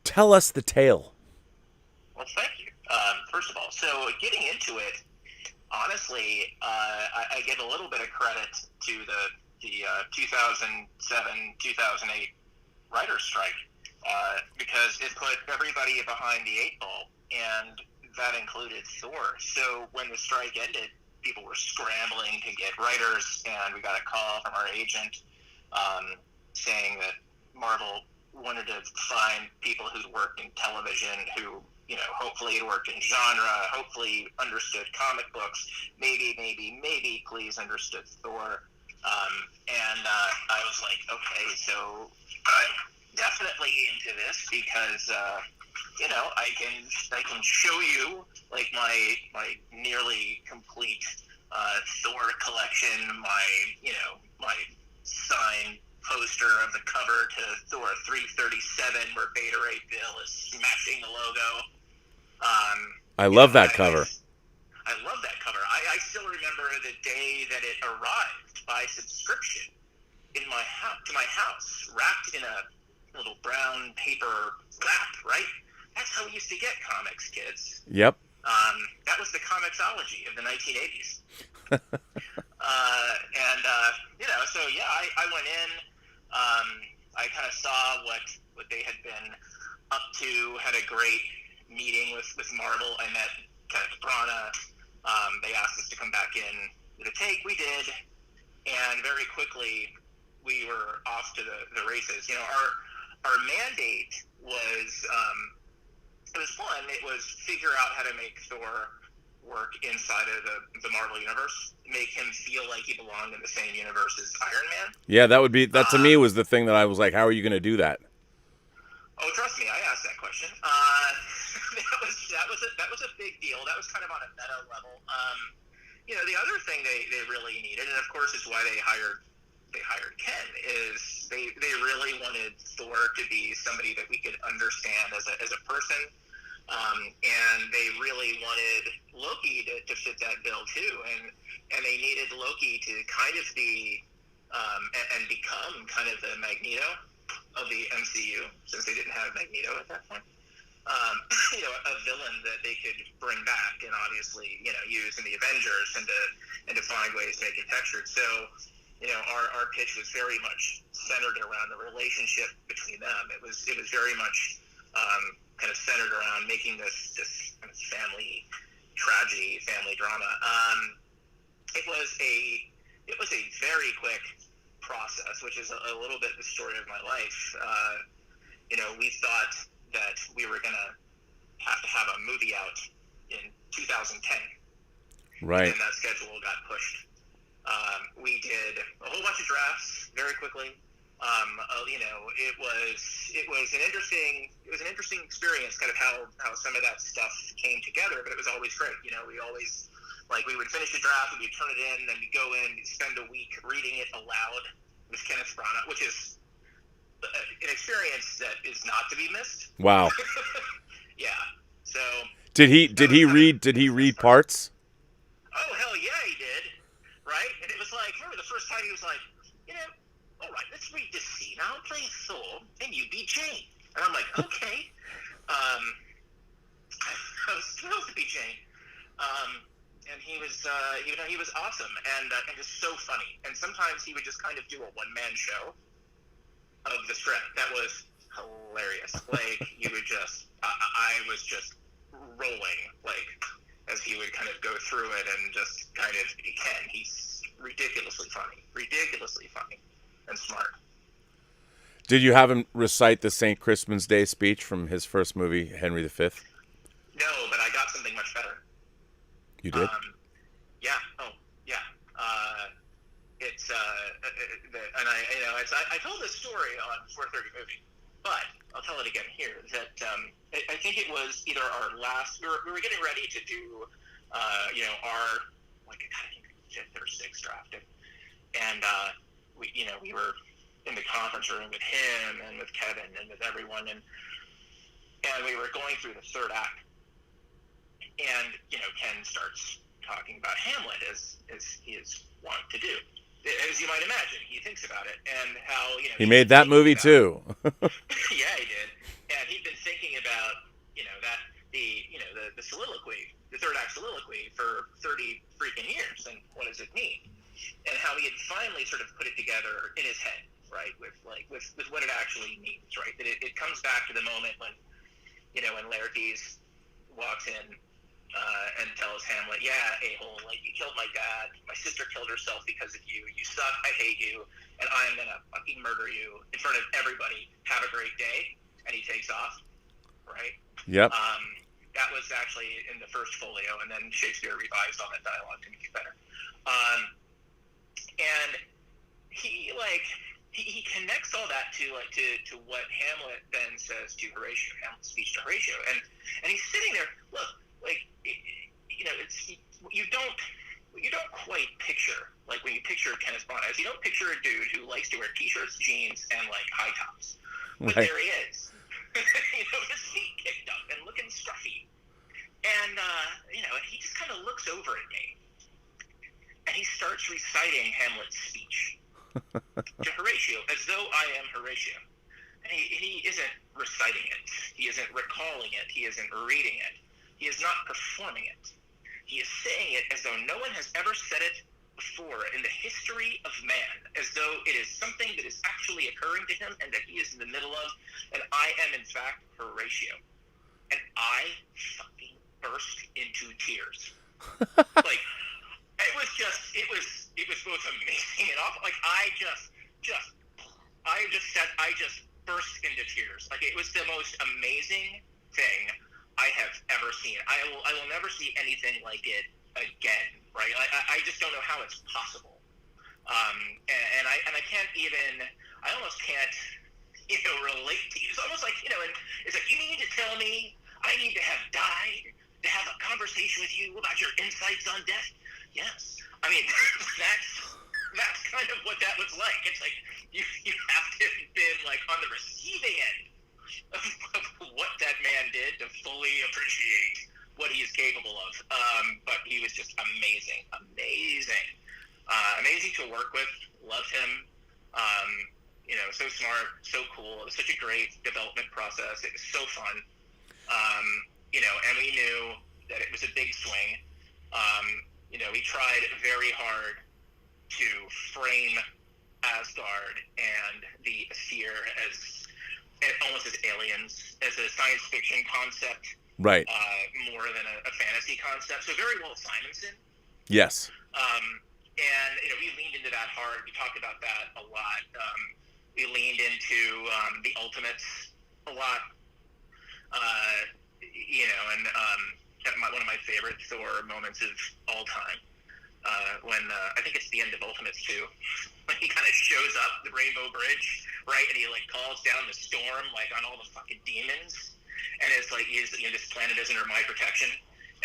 tell us the tale. Well, thank you. First of all, so getting into it, honestly, I give a little bit of credit to the 2007-2008 writer's strike because it put everybody behind the eight ball, and that included Thor. So when the strike ended, people were scrambling to get writers, and we got a call from our agent saying that Marvel wanted to find people who'd worked in television, who, you know, hopefully had worked in genre, hopefully understood comic books, maybe please understood Thor. And I was like, okay, so I'm definitely into this because you know, I can show you like my nearly complete Thor collection, my signed poster of the cover to Thor 337 where Beta Ray Bill is smashing the logo. I love that cover. I love that cover. I still remember the day that it arrived by subscription to my house, wrapped in a little brown paper wrap, right? That's how we used to get comics, kids. Yep. That was the comicsology of the 1980s. So yeah, I went in. I kind of saw what they had been up to. Had a great meeting with Marvel. I met Kenneth Branagh. They asked us to come back in with a take. We did, and very quickly we were off to the races. You know, our mandate was. It was fun. It was figure out how to make Thor work inside of the Marvel universe, make him feel like he belonged in the same universe as Iron Man. Yeah, that to me was the thing that I was like, how are you going to do that? Oh, trust me, I asked that question. That was a big deal. That was kind of on a meta level. You know, the other thing they really needed, and of course is why they hired Ken, is they really wanted Thor to be somebody that we could understand as a person. And they really wanted Loki to fit that bill too, and they needed Loki to kind of be and become kind of the Magneto of the MCU, since they didn't have Magneto at that point. You know, a villain that they could bring back and obviously, you know, use in the Avengers and to find ways to make it textured. So, you know, our pitch was very much centered around the relationship between them. It was very much kind of centered around making this kind of family tragedy, family drama. It was a very quick process, which is a little bit the story of my life. We thought that we were gonna have to have a movie out in 2010. Right. And that schedule got pushed. We did a whole bunch of drafts very quickly. It was an interesting experience, kind of how some of that stuff came together. But it was always great. We always we would finish a draft, we'd turn it in, then we'd go in, we'd spend a week reading it aloud with Kenneth Branagh, which is an experience that is not to be missed. Wow. Yeah. So did he read parts? Oh, hell yeah, he did. Right? And it was like, remember the first time he was like, all right, let's read this scene. I'll play Thor, and you be Jane. And I'm like, okay. I was thrilled to be Jane. And he was, he was awesome and just so funny. And sometimes he would just kind of do a one-man show of the script. That was hilarious. You would just, I was just rolling, as he would kind of go through it and just kind of, he's ridiculously funny and smart. Did you have him recite the St. Crispin's Day speech from his first movie, Henry V? No, but I got something much better. You did? Yeah. Oh, yeah. It's I told this story on 4:30 movie, but I'll tell it again here. That I think it was either our last. We were getting ready to do, our I think fifth or sixth draft, and we were in the conference room with him and with Kevin and with everyone, and we were going through the third act, and Ken starts talking about Hamlet as he is wont to do. As you might imagine, he thinks about it and how he made that movie too. Yeah, he did, and he'd been thinking about that the soliloquy, the third act soliloquy for 30 freaking years, and what does it mean, and how he had finally sort of put it together in his head, right, with what it actually means, right, that it comes back to the moment when when Laertes walks in and tells Hamlet, yeah, a-hole, you killed my dad, my sister killed herself because of you, you suck, I hate you, and I'm gonna fucking murder you in front of everybody, have a great day, and he takes off, right? Yep. That was actually in the first folio, and then Shakespeare revised on that dialogue to make it better. And he connects all that to what Hamlet then says to Horatio, Hamlet's speech to Horatio, and he's sitting there, look, it's you don't quite picture, when you picture Kenneth Branagh, you don't picture a dude who likes to wear t-shirts, jeans, and high tops, but right. There he is, his feet kicked up and looking scruffy, and and he just kind of looks over at me, and he starts reciting Hamlet's speech to Horatio as though I am Horatio, and he isn't reciting it, he isn't recalling it, he isn't reading it. He is not performing it. He is saying it as though no one has ever said it before in the history of man, as though it is something that is actually occurring to him and that he is in the middle of, and I am in fact Horatio. And I fucking burst into tears. It was both amazing and awful. I just burst into tears. It was the most amazing thing I have ever seen. I will never see anything like it again, right? I just don't know how it's possible. And I can't even, I almost can't, relate to you. It's almost and it's you mean to tell me I need to have died to have a conversation with you about your insights on death? Yes. I mean, that's kind of what that was like. It's you have to have been on the receiving end of what that man did to fully appreciate what he is capable of. But he was just amazing to work with. Loved him. So smart, so cool. It was such a great development process. It was so fun. And we knew that it was a big swing. We tried very hard to frame Asgard and the Aesir as almost as aliens, as a science fiction concept, Right. more than a fantasy concept. So very Walt Simonson. Yes. And we leaned into that hard. We talked about that a lot. We leaned into the Ultimates a lot. One of my favorite Thor moments of all time. When I think it's the end of Ultimates 2, when he kind of shows up the Rainbow Bridge, right, and he like calls down the storm like on all the fucking demons, and it's like this planet is under my protection,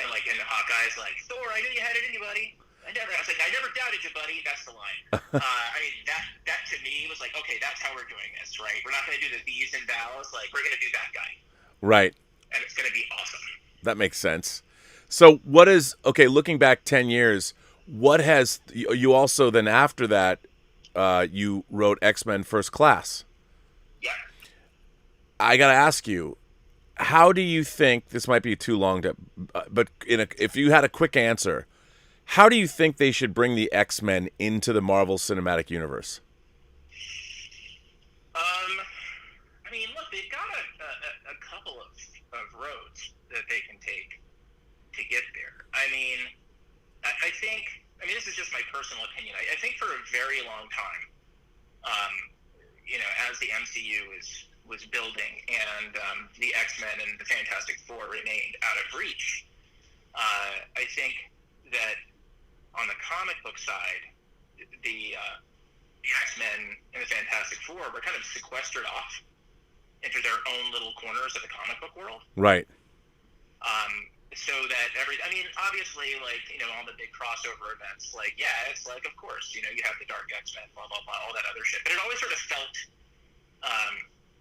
and Hawkeye's like, Thor, I knew you had it in you, buddy. I never doubted you, buddy. That's the line. That to me was like, okay, that's how we're doing this, right? We're not going to do the these and thous, like we're going to do that guy, Right. and it's going to be awesome. That makes sense. So what is, okay, looking back 10 years, what has, you also then after that, you wrote X-Men First Class. Yeah. I got to ask you, how do you think, this might be too long to, but if you had a quick answer, how do you think they should bring the X-Men into the Marvel Cinematic Universe? Look, they've got a couple of roads that they can take to get there. I think, this is just my personal opinion. I think for a very long time, as the MCU was building and the X-Men and the Fantastic Four remained out of reach, I think that on the comic book side, the X-Men and the Fantastic Four were kind of sequestered off into their own little corners of the comic book world. Right. So that obviously, all the big crossover events, it's of course, you have the Dark X-Men, blah, blah, blah, all that other shit. But it always sort of felt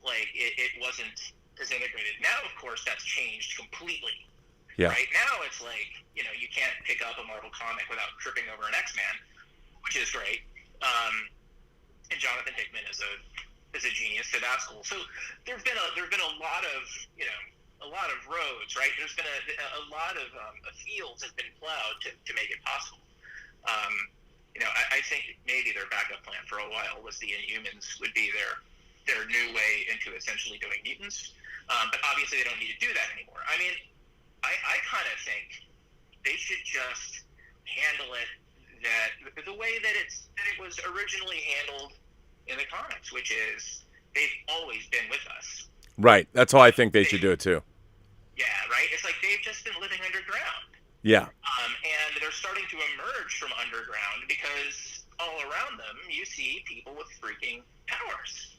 like it wasn't as integrated. Now, of course, that's changed completely. Yeah. Right now, it's you can't pick up a Marvel comic without tripping over an X-Man, which is great. And Jonathan Hickman is a genius, so that's cool. So there've been a lot of roads, right? There's been a lot of fields have been plowed to make it possible. I think maybe their backup plan for a while was the Inhumans would be their new way into essentially doing mutants. But obviously they don't need to do that anymore. I kind of think they should just handle it the way that it was originally handled in the comics, which is they've always been with us. Right. That's how I think they should do it too. Yeah, right? It's like they've just been living underground. Yeah. And they're starting to emerge from underground because all around them you see people with freaking powers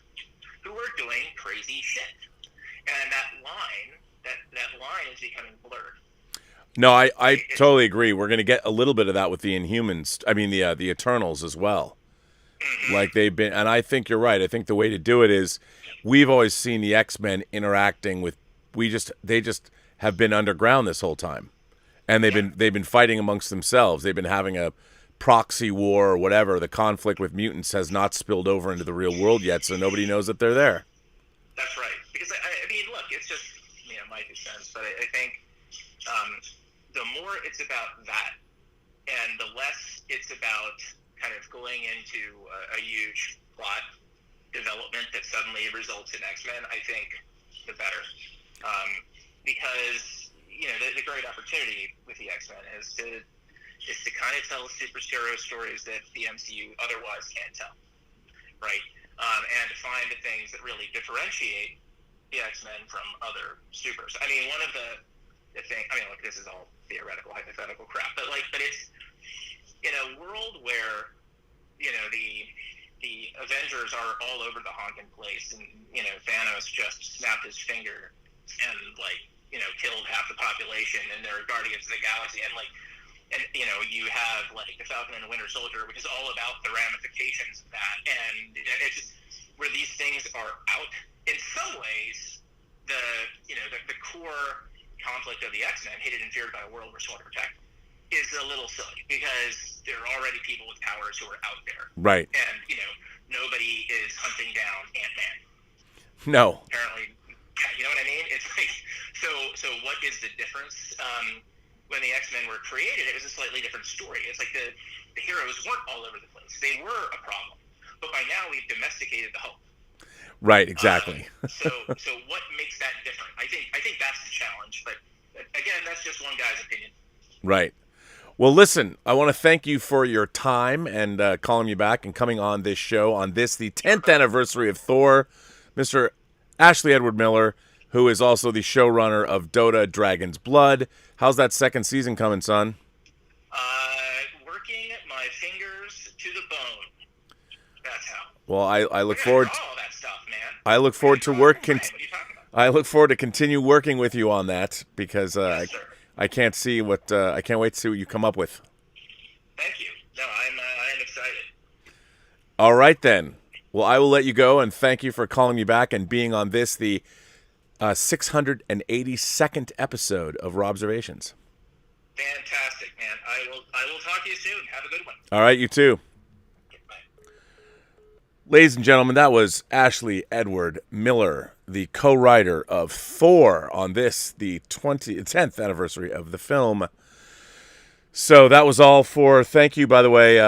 who are doing crazy shit. And that line is becoming blurred. No, I totally agree. We're going to get a little bit of that with the Inhumans. the Eternals as well. Mm-hmm. Like they've been, and I think you're right. I think the way to do it is we've always seen the X-Men interacting with, they just have been underground this whole time. And they've been fighting amongst themselves. They've been having a proxy war or whatever. The conflict with mutants has not spilled over into the real world yet, so nobody knows that they're there. That's right. Because look, it's just my 2 cents, but I think the more it's about that, and the less it's about kind of going into a huge plot development that suddenly results in X-Men, I think the better. Because the great opportunity with the X-Men is to kind of tell superhero stories that the MCU otherwise can't tell, right? And to find the things that really differentiate the X-Men from other supers. One of the things, look, this is all theoretical, hypothetical crap, but it's in a world where the Avengers are all over the honking place, and Thanos just snapped his finger and killed half the population, and there are Guardians of the Galaxy, and you have the Falcon and the Winter Soldier, which is all about the ramifications of that, and it's just where these things are out. In some ways, the core conflict of the X-Men, hated and feared by a world we're sworn to protect, is a little silly because there are already people with powers who are out there, right? And nobody is hunting down Ant-Man. No. Apparently, yeah, you know what I mean? It's like so. What is the difference? When the X-Men were created, it was a slightly different story. It's like the heroes weren't all over the place. They were a problem. but by now we've domesticated the hope. Right, exactly. So what makes that different? I think that's the challenge. But again, that's just one guy's opinion. Right. Well, listen, I want to thank you for your time and calling me back and coming on this show on this, the 10th anniversary of Thor, Mr. Ashley Edward Miller, who is also the showrunner of Dota Dragon's Blood. How's that second season coming, son? Working my fingers to the bone. That's how. Well, I look forward to all that stuff, man. I look forward to work. What are you talking about? I look forward to continue working with you on that because Yes, sir. I can't see what I can't wait to see what you come up with. Thank you. No, I am excited. All right then. Well, I will let you go and thank you for calling me back and being on this, the 682nd episode of Robservations. Fantastic, man. I will talk to you soon. Have a good one. All right, you too. Bye. Ladies and gentlemen, that was Ashley Edward Miller, the co-writer of Thor on this, the 10th anniversary of the film. So that was all for, thank you, by the way,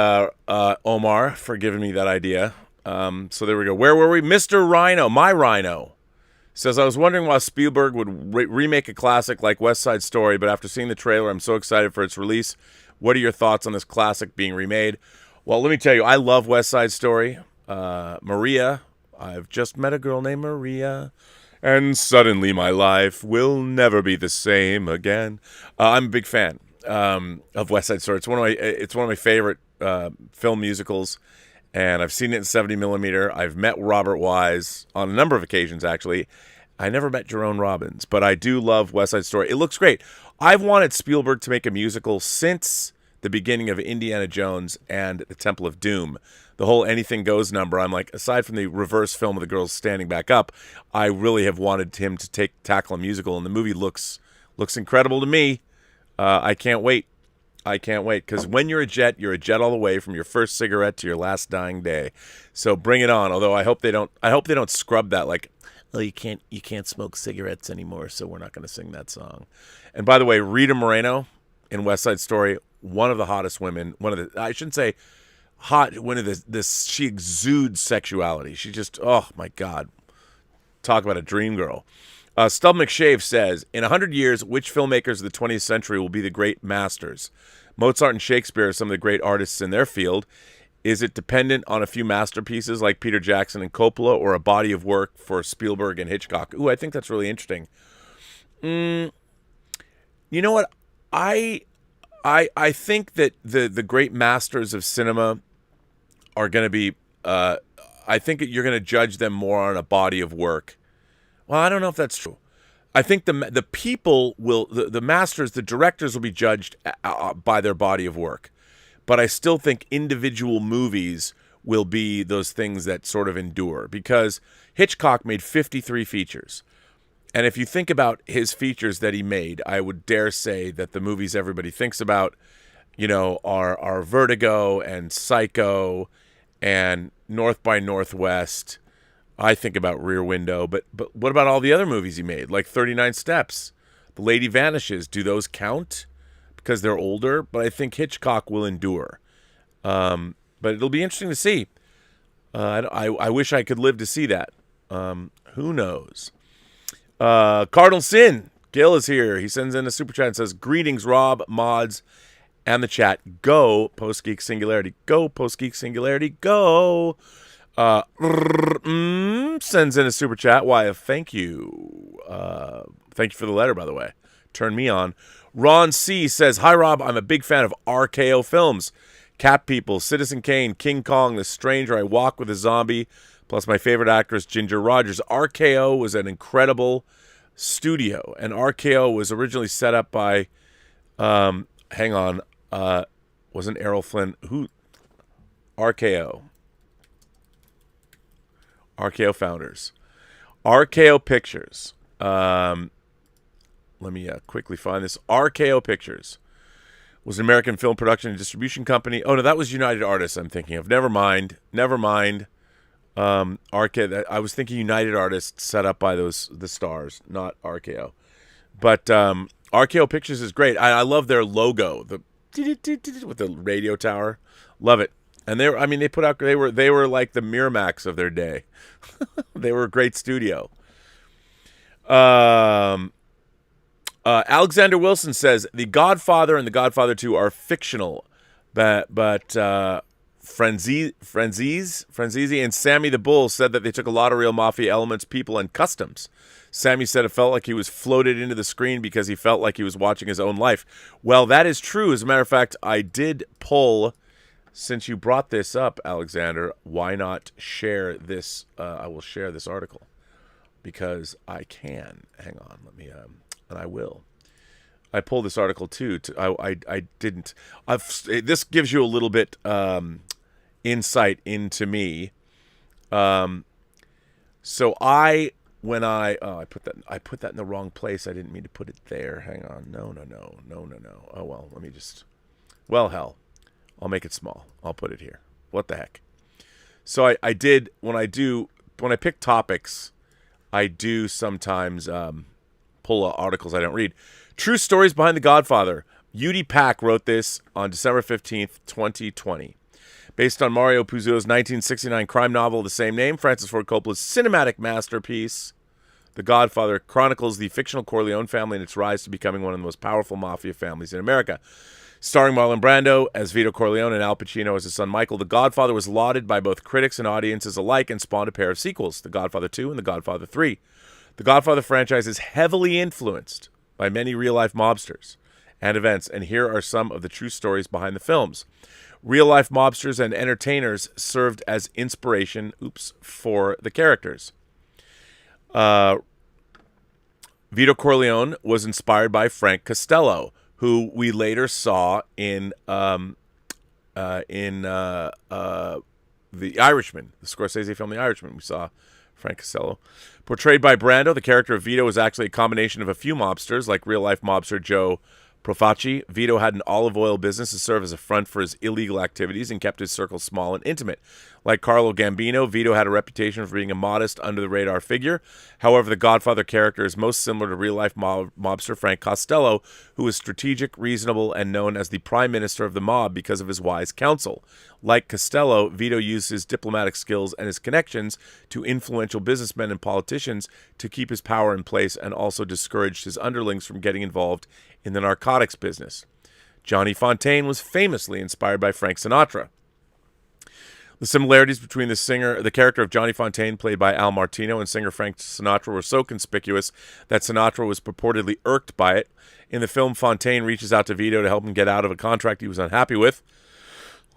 Omar, for giving me that idea. So there we go. Where were we? Mr. Rhino, my Rhino, says, I was wondering why Spielberg would remake a classic like West Side Story, but after seeing the trailer, I'm so excited for its release. What are your thoughts on this classic being remade? Well, let me tell you, I love West Side Story. Maria, I've just met a girl named Maria, and suddenly my life will never be the same again. I'm a big fan of West Side Story. It's one of my favorite film musicals, and I've seen it in 70 millimeter. I've met Robert Wise on a number of occasions, actually. I never met Jerome Robbins, but I do love West Side Story. It looks great. I've wanted Spielberg to make a musical since the beginning of Indiana Jones and the Temple of Doom. The whole Anything Goes number, I'm like, aside from the reverse film of the girls standing back up, I really have wanted him to tackle a musical, and the movie looks incredible to me. I can't wait. I can't wait, because when you're a jet all the way from your first cigarette to your last dying day. So bring it on. Although I hope they don't scrub that, like, oh, you can't smoke cigarettes anymore, so we're not going to sing that song. And by the way, Rita Moreno in West Side Story, one of the hottest women, I shouldn't say hot, one of this she exudes sexuality. She just, oh my God. Talk about a dream girl. Stub McShave says, in 100 years, which filmmakers of the 20th century will be the great masters? Mozart and Shakespeare are some of the great artists in their field. Is it dependent on a few masterpieces like Peter Jackson and Coppola, or a body of work for Spielberg and Hitchcock? Ooh, I think that's really interesting. You know what? I think that the great masters of cinema are going to be, I think you're going to judge them more on a body of work. Well, I don't know if that's true. I think the people will, the masters, the directors will be judged by their body of work. But I still think individual movies will be those things that sort of endure. Because Hitchcock made 53 features. And if you think about his features that he made, I would dare say that the movies everybody thinks about, are Vertigo and Psycho and North by Northwest. I think about Rear Window, but what about all the other movies he made, like 39 Steps, The Lady Vanishes? Do those count because they're older? But I think Hitchcock will endure. But it'll be interesting to see. I wish I could live to see that. Who knows? Cardinal Sin, Gil is here. He sends in a super chat and says, greetings, Rob, mods, and the chat. Go, Post-Geek Singularity. Go, Post-Geek Singularity. Go. Sends in a super chat. Why, thank you. Thank you for the letter, by the way. Turn me on. Ron C says, hi, Rob. I'm a big fan of RKO films. Cat People, Citizen Kane, King Kong, The Stranger, I Walk with a Zombie, plus my favorite actress, Ginger Rogers. RKO was an incredible studio, and RKO was originally set up by, wasn't Errol Flynn? Who? RKO founders. RKO Pictures. Let me quickly find this. RKO Pictures was an American film production and distribution company. Oh, no, that was United Artists I'm thinking of. Never mind. RKO, I was thinking United Artists set up by the stars, not RKO. But RKO Pictures is great. I love their logo, with the radio tower. Love it. And they were like the Miramax of their day. They were a great studio. Alexander Wilson says The Godfather and The Godfather 2 are fictional, but Franzese and Sammy the Bull said that they took a lot of real mafia elements, people, and customs. Sammy said it felt like he was floated into the screen because he felt like he was watching his own life. Well, that is true. As a matter of fact, I did pull, since you brought this up, Alexander, why not share this? I will share this article because I can. Hang on, let me, and I will. I pulled this article too. I didn't. This gives you a little bit insight into me. So I put that in the wrong place. I didn't mean to put it there. Hang on. No. Oh well, let me just. Well, hell, I'll make it small. I'll put it here. What the heck? So I did when I pick topics, I do sometimes pull articles I don't read. True stories behind The Godfather. Udi Pack wrote this on December 15th, 2020. Based on Mario Puzo's 1969 crime novel of the same name, Francis Ford Coppola's cinematic masterpiece, The Godfather, chronicles the fictional Corleone family and its rise to becoming one of the most powerful mafia families in America. Starring Marlon Brando as Vito Corleone and Al Pacino as his son Michael, The Godfather was lauded by both critics and audiences alike and spawned a pair of sequels, The Godfather 2 and The Godfather 3. The Godfather franchise is heavily influenced by many real-life mobsters and events, and here are some of the true stories behind the films. Real-life mobsters and entertainers served as inspiration, for the characters. Vito Corleone was inspired by Frank Costello, who we later saw in The Irishman, the Scorsese film The Irishman. We saw Frank Costello. Portrayed by Brando, the character of Vito was actually a combination of a few mobsters, like real-life mobster Joe Profaci. Vito had an olive oil business to serve as a front for his illegal activities and kept his circle small and intimate. Like Carlo Gambino, Vito had a reputation for being a modest, under-the-radar figure. However, the Godfather character is most similar to real-life mobster Frank Costello, who was strategic, reasonable, and known as the prime minister of the mob because of his wise counsel. Like Costello, Vito used his diplomatic skills and his connections to influential businessmen and politicians to keep his power in place and also discouraged his underlings from getting involved in the narcotics business. Johnny Fontaine was famously inspired by Frank Sinatra. The similarities between the character of Johnny Fontaine, played by Al Martino, and singer Frank Sinatra were so conspicuous that Sinatra was purportedly irked by it. In the film, Fontaine reaches out to Vito to help him get out of a contract he was unhappy with.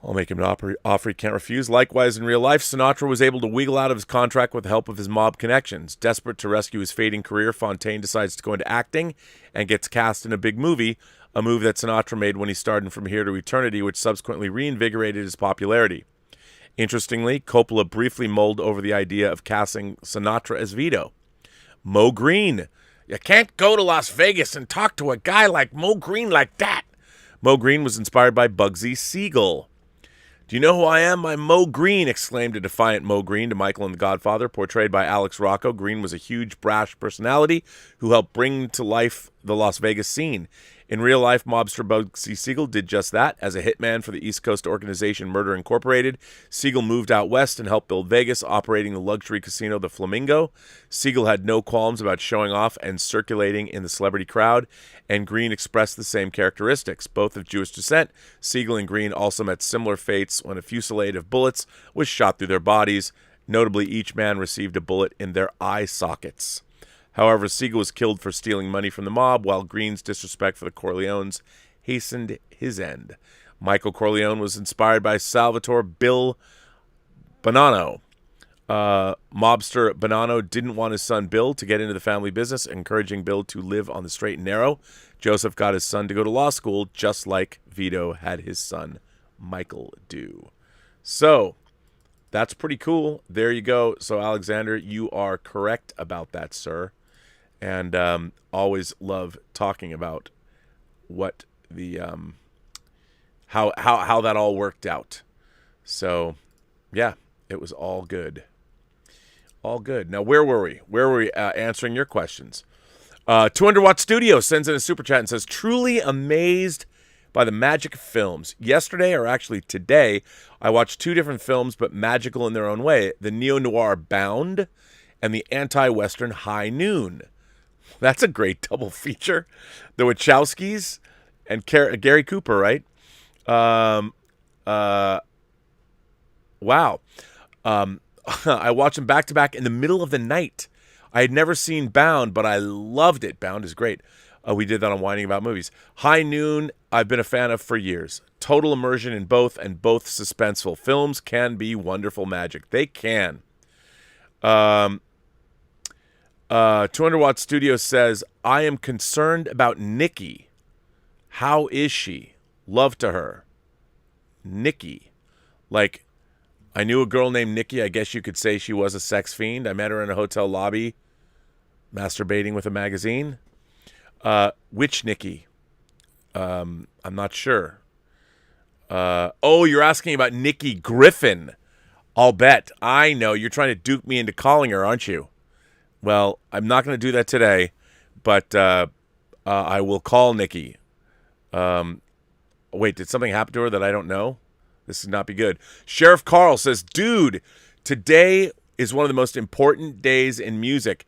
I'll make him an offer he can't refuse. Likewise, in real life, Sinatra was able to wiggle out of his contract with the help of his mob connections. Desperate to rescue his fading career, Fontaine decides to go into acting and gets cast in a big movie, a move that Sinatra made when he starred in From Here to Eternity, which subsequently reinvigorated his popularity. Interestingly, Coppola briefly mulled over the idea of casting Sinatra as Vito. Mo Green. You can't go to Las Vegas and talk to a guy like Mo Green like that. Mo Green was inspired by Bugsy Siegel. Do you know who I am? I'm Mo Green, exclaimed a defiant Mo Green to Michael in The Godfather. Portrayed by Alex Rocco, Green was a huge, brash personality who helped bring to life the Las Vegas scene. In real life, mobster Bugsy Siegel did just that. As a hitman for the East Coast organization Murder Incorporated, Siegel moved out west and helped build Vegas, operating the luxury casino The Flamingo. Siegel had no qualms about showing off and circulating in the celebrity crowd, and Green expressed the same characteristics. Both of Jewish descent, Siegel and Green also met similar fates when a fusillade of bullets was shot through their bodies. Notably, each man received a bullet in their eye sockets. However, Siegel was killed for stealing money from the mob, while Green's disrespect for the Corleones hastened his end. Michael Corleone was inspired by Salvatore Bill Bonanno. Mobster Bonanno didn't want his son Bill to get into the family business, encouraging Bill to live on the straight and narrow. Joseph got his son to go to law school, just like Vito had his son Michael do. So, that's pretty cool. There you go. So, Alexander, you are correct about that, sir. And always love talking about what the how that all worked out. So, yeah, it was all good. All good. Now, where were we? Where were we answering your questions? 200 Watt Studio sends in a super chat and says, truly amazed by the magic of films. Yesterday, or actually today, I watched 2 different films, but magical in their own way. The neo-noir Bound and the anti-Western High Noon. That's a great double feature. The Wachowskis and Gary Cooper, right? Wow. I watched them back to back in the middle of the night. I had never seen Bound, but I loved it. Bound is great. We did that on Whining About Movies. High Noon, I've been a fan of for years. Total immersion in both, and both suspenseful. Films can be wonderful magic. They can. 200 Watt Studio says, I am concerned about Nikki. How is she? Love to her. Nikki. Like, I knew a girl named Nikki. I guess you could say she was a sex fiend. I met her in a hotel lobby, masturbating with a magazine. Which Nikki? I'm not sure. Oh, you're asking about Nikki Griffin. I'll bet. I know. You're trying to dupe me into calling her, aren't you? Well, I'm not going to do that today, but I will call Nikki. Wait, did something happen to her that I don't know? This would not be good. Sheriff Carl says, dude, today is one of the most important days in music.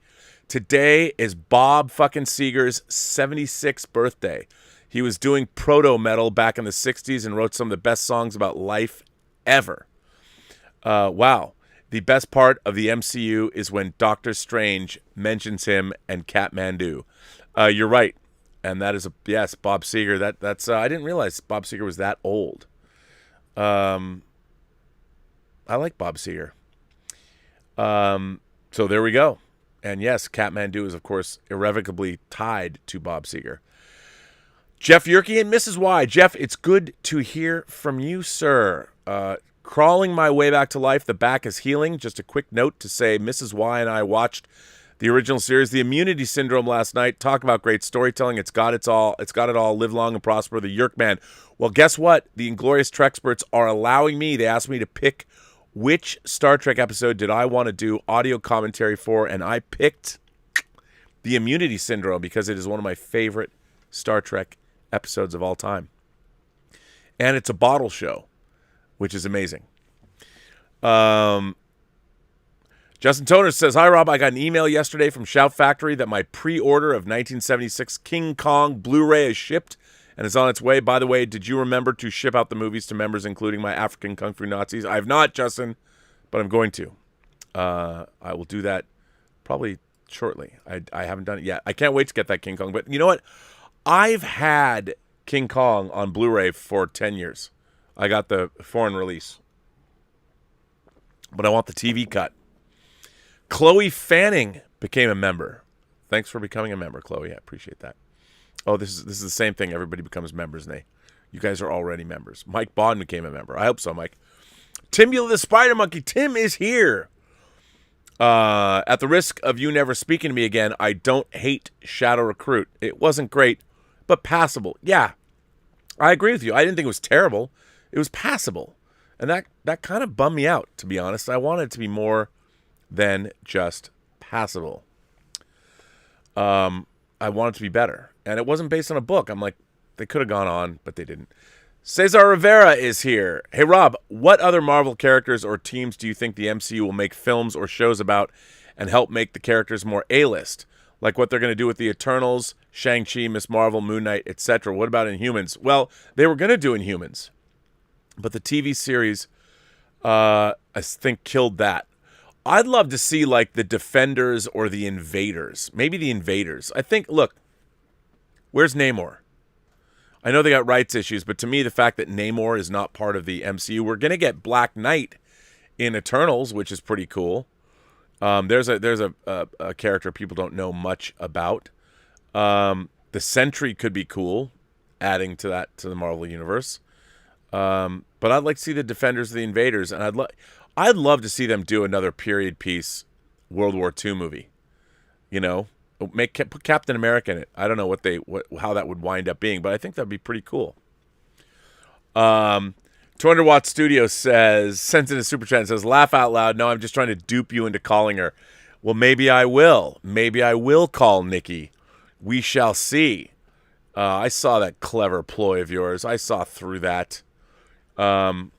Today is Bob fucking Seger's 76th birthday. He was doing proto-metal back in the 60s and wrote some of the best songs about life ever. Wow. The best part of the MCU is when Doctor Strange mentions him and Kathmandu. You're right. And that is, yes, Bob Seger. That's I didn't realize Bob Seger was that old. I like Bob Seger. So there we go. And yes, Kathmandu is, of course, irrevocably tied to Bob Seger. Jeff Yerke and Mrs. Y. Jeff, it's good to hear from you, sir. Crawling my way back to life. The back is healing. Just a quick note to say Mrs. Y and I watched the original series, The Immunity Syndrome, last night. Talk about great storytelling. It's got it all. Live long and prosper. The Yerk Man. Well, guess what? The Inglorious Trexperts are allowing me. They asked me to pick which Star Trek episode did I want to do audio commentary for, and I picked The Immunity Syndrome because it is one of my favorite Star Trek episodes of all time. And it's a bottle show, which is amazing. Justin Toner says, hi, Rob. I got an email yesterday from Shout Factory that my pre-order of 1976 King Kong Blu-ray is shipped and is on its way. By the way, did you remember to ship out the movies to members, including my African Kung Fu Nazis? I have not, Justin, but I'm going to. I will do that probably shortly. I haven't done it yet. I can't wait to get that King Kong. But you know what? I've had King Kong on Blu-ray for 10 years. I got the foreign release. But I want the TV cut. Chloe Fanning became a member. Thanks for becoming a member, Chloe. I appreciate that. Oh, this is the same thing. Everybody becomes members, and you guys are already members. Mike Bond became a member. I hope so, Mike. Timbula the Spider Monkey. Tim is here. At the risk of you never speaking to me again, I don't hate Shadow Recruit. It wasn't great, but passable. Yeah, I agree with you. I didn't think it was terrible. It was passable. And that kind of bummed me out, to be honest. I wanted it to be more than just passable. I wanted it to be better. And it wasn't based on a book. I'm like, they could have gone on, but they didn't. Cesar Rivera is here. Hey, Rob, what other Marvel characters or teams do you think the MCU will make films or shows about and help make the characters more A-list? Like what they're going to do with the Eternals, Shang-Chi, Miss Marvel, Moon Knight, etc. What about Inhumans? Well, they were going to do Inhumans, but the TV series, I think, killed that. I'd love to see like the Defenders or the Invaders. Maybe the Invaders. I think, look, where's Namor? I know they got rights issues, but to me, the fact that Namor is not part of the MCU, we're going to get Black Knight in Eternals, which is pretty cool. There's a character people don't know much about. The Sentry could be cool, adding to that to the Marvel universe. But I'd like to see the Defenders of the Invaders, and I'd love to see them do another period piece World War II movie. You know, put Captain America in it. I don't know how that would wind up being, but I think that'd be pretty cool. 200 Watt Studio sends in a super chat and says, laugh out loud. No, I'm just trying to dupe you into calling her. Well, maybe I will. Maybe I will call Nikki. We shall see. I saw that clever ploy of yours. I saw through that. But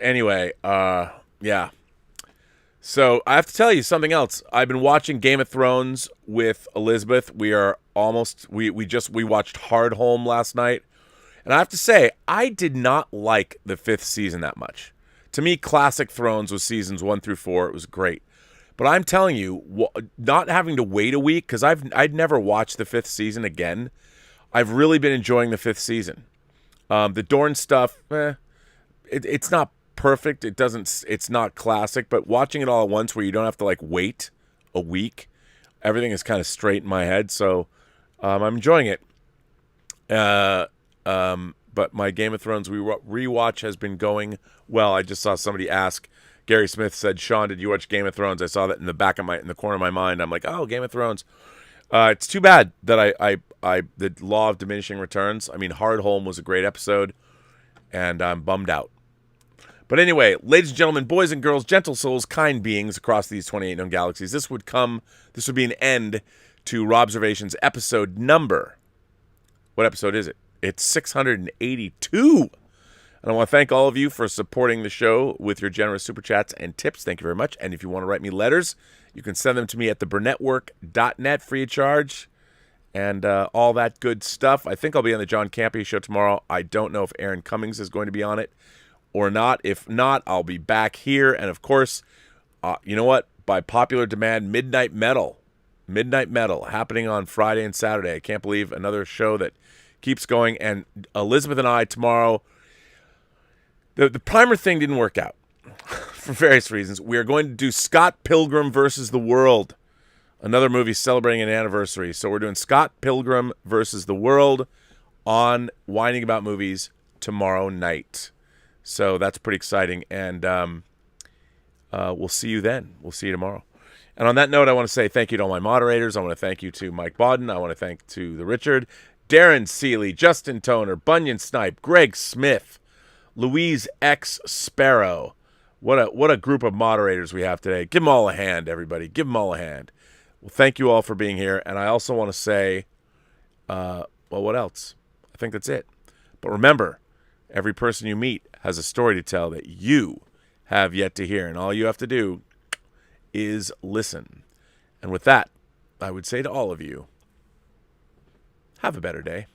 anyway, yeah. So I have to tell you something else. I've been watching Game of Thrones with Elizabeth. We watched Hardhome last night. And I have to say, I did not like the 5th season that much. To me, classic Thrones was seasons 1 through 4. It was great. But I'm telling you, not having to wait a week, because I'd never watched the 5th season again. I've really been enjoying the 5th season. The Dorne stuff, it's not perfect. It's not classic, but watching it all at once where you don't have to wait a week, everything is kind of straight in my head. So I'm enjoying it. But my Game of Thrones rewatch has been going well. I just saw somebody ask. Gary Smith said, "Sean, did you watch Game of Thrones?" I saw that in the corner of my mind. I'm like, oh, Game of Thrones. It's too bad that the law of diminishing returns. I mean, Hardhome was a great episode, and I'm bummed out. But anyway, ladies and gentlemen, boys and girls, gentle souls, kind beings across these 28 known galaxies, this would be an end to Robservations episode number. What episode is it? It's 682. And I want to thank all of you for supporting the show with your generous super chats and tips. Thank you very much. And if you want to write me letters, you can send them to me at theburnettwork.net free of charge and all that good stuff. I think I'll be on the John Campea show tomorrow. I don't know if Aaron Cummings is going to be on it or not. If not, I'll be back here. And of course, you know what? By popular demand, Midnight Metal happening on Friday and Saturday. I can't believe another show that keeps going. And Elizabeth and I tomorrow, the primer thing didn't work out for various reasons. We are going to do Scott Pilgrim versus the World, another movie celebrating an anniversary. So we're doing Scott Pilgrim versus the World on Whining About Movies tomorrow night. So that's pretty exciting. And we'll see you then. We'll see you tomorrow. And on that note, I want to say thank you to all my moderators. I want to thank you to Mike Bodden. I want to thank to the Richard, Darren Seeley, Justin Toner, Bunyan Snipe, Greg Smith, Louise X. Sparrow. What a group of moderators we have today. Give them all a hand, everybody. Give them all a hand. Well, thank you all for being here. And I also want to say, well, what else? I think that's it. But remember, every person you meet has a story to tell that you have yet to hear. And all you have to do is listen. And with that, I would say to all of you, have a better day.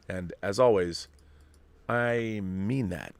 And as always, I mean that.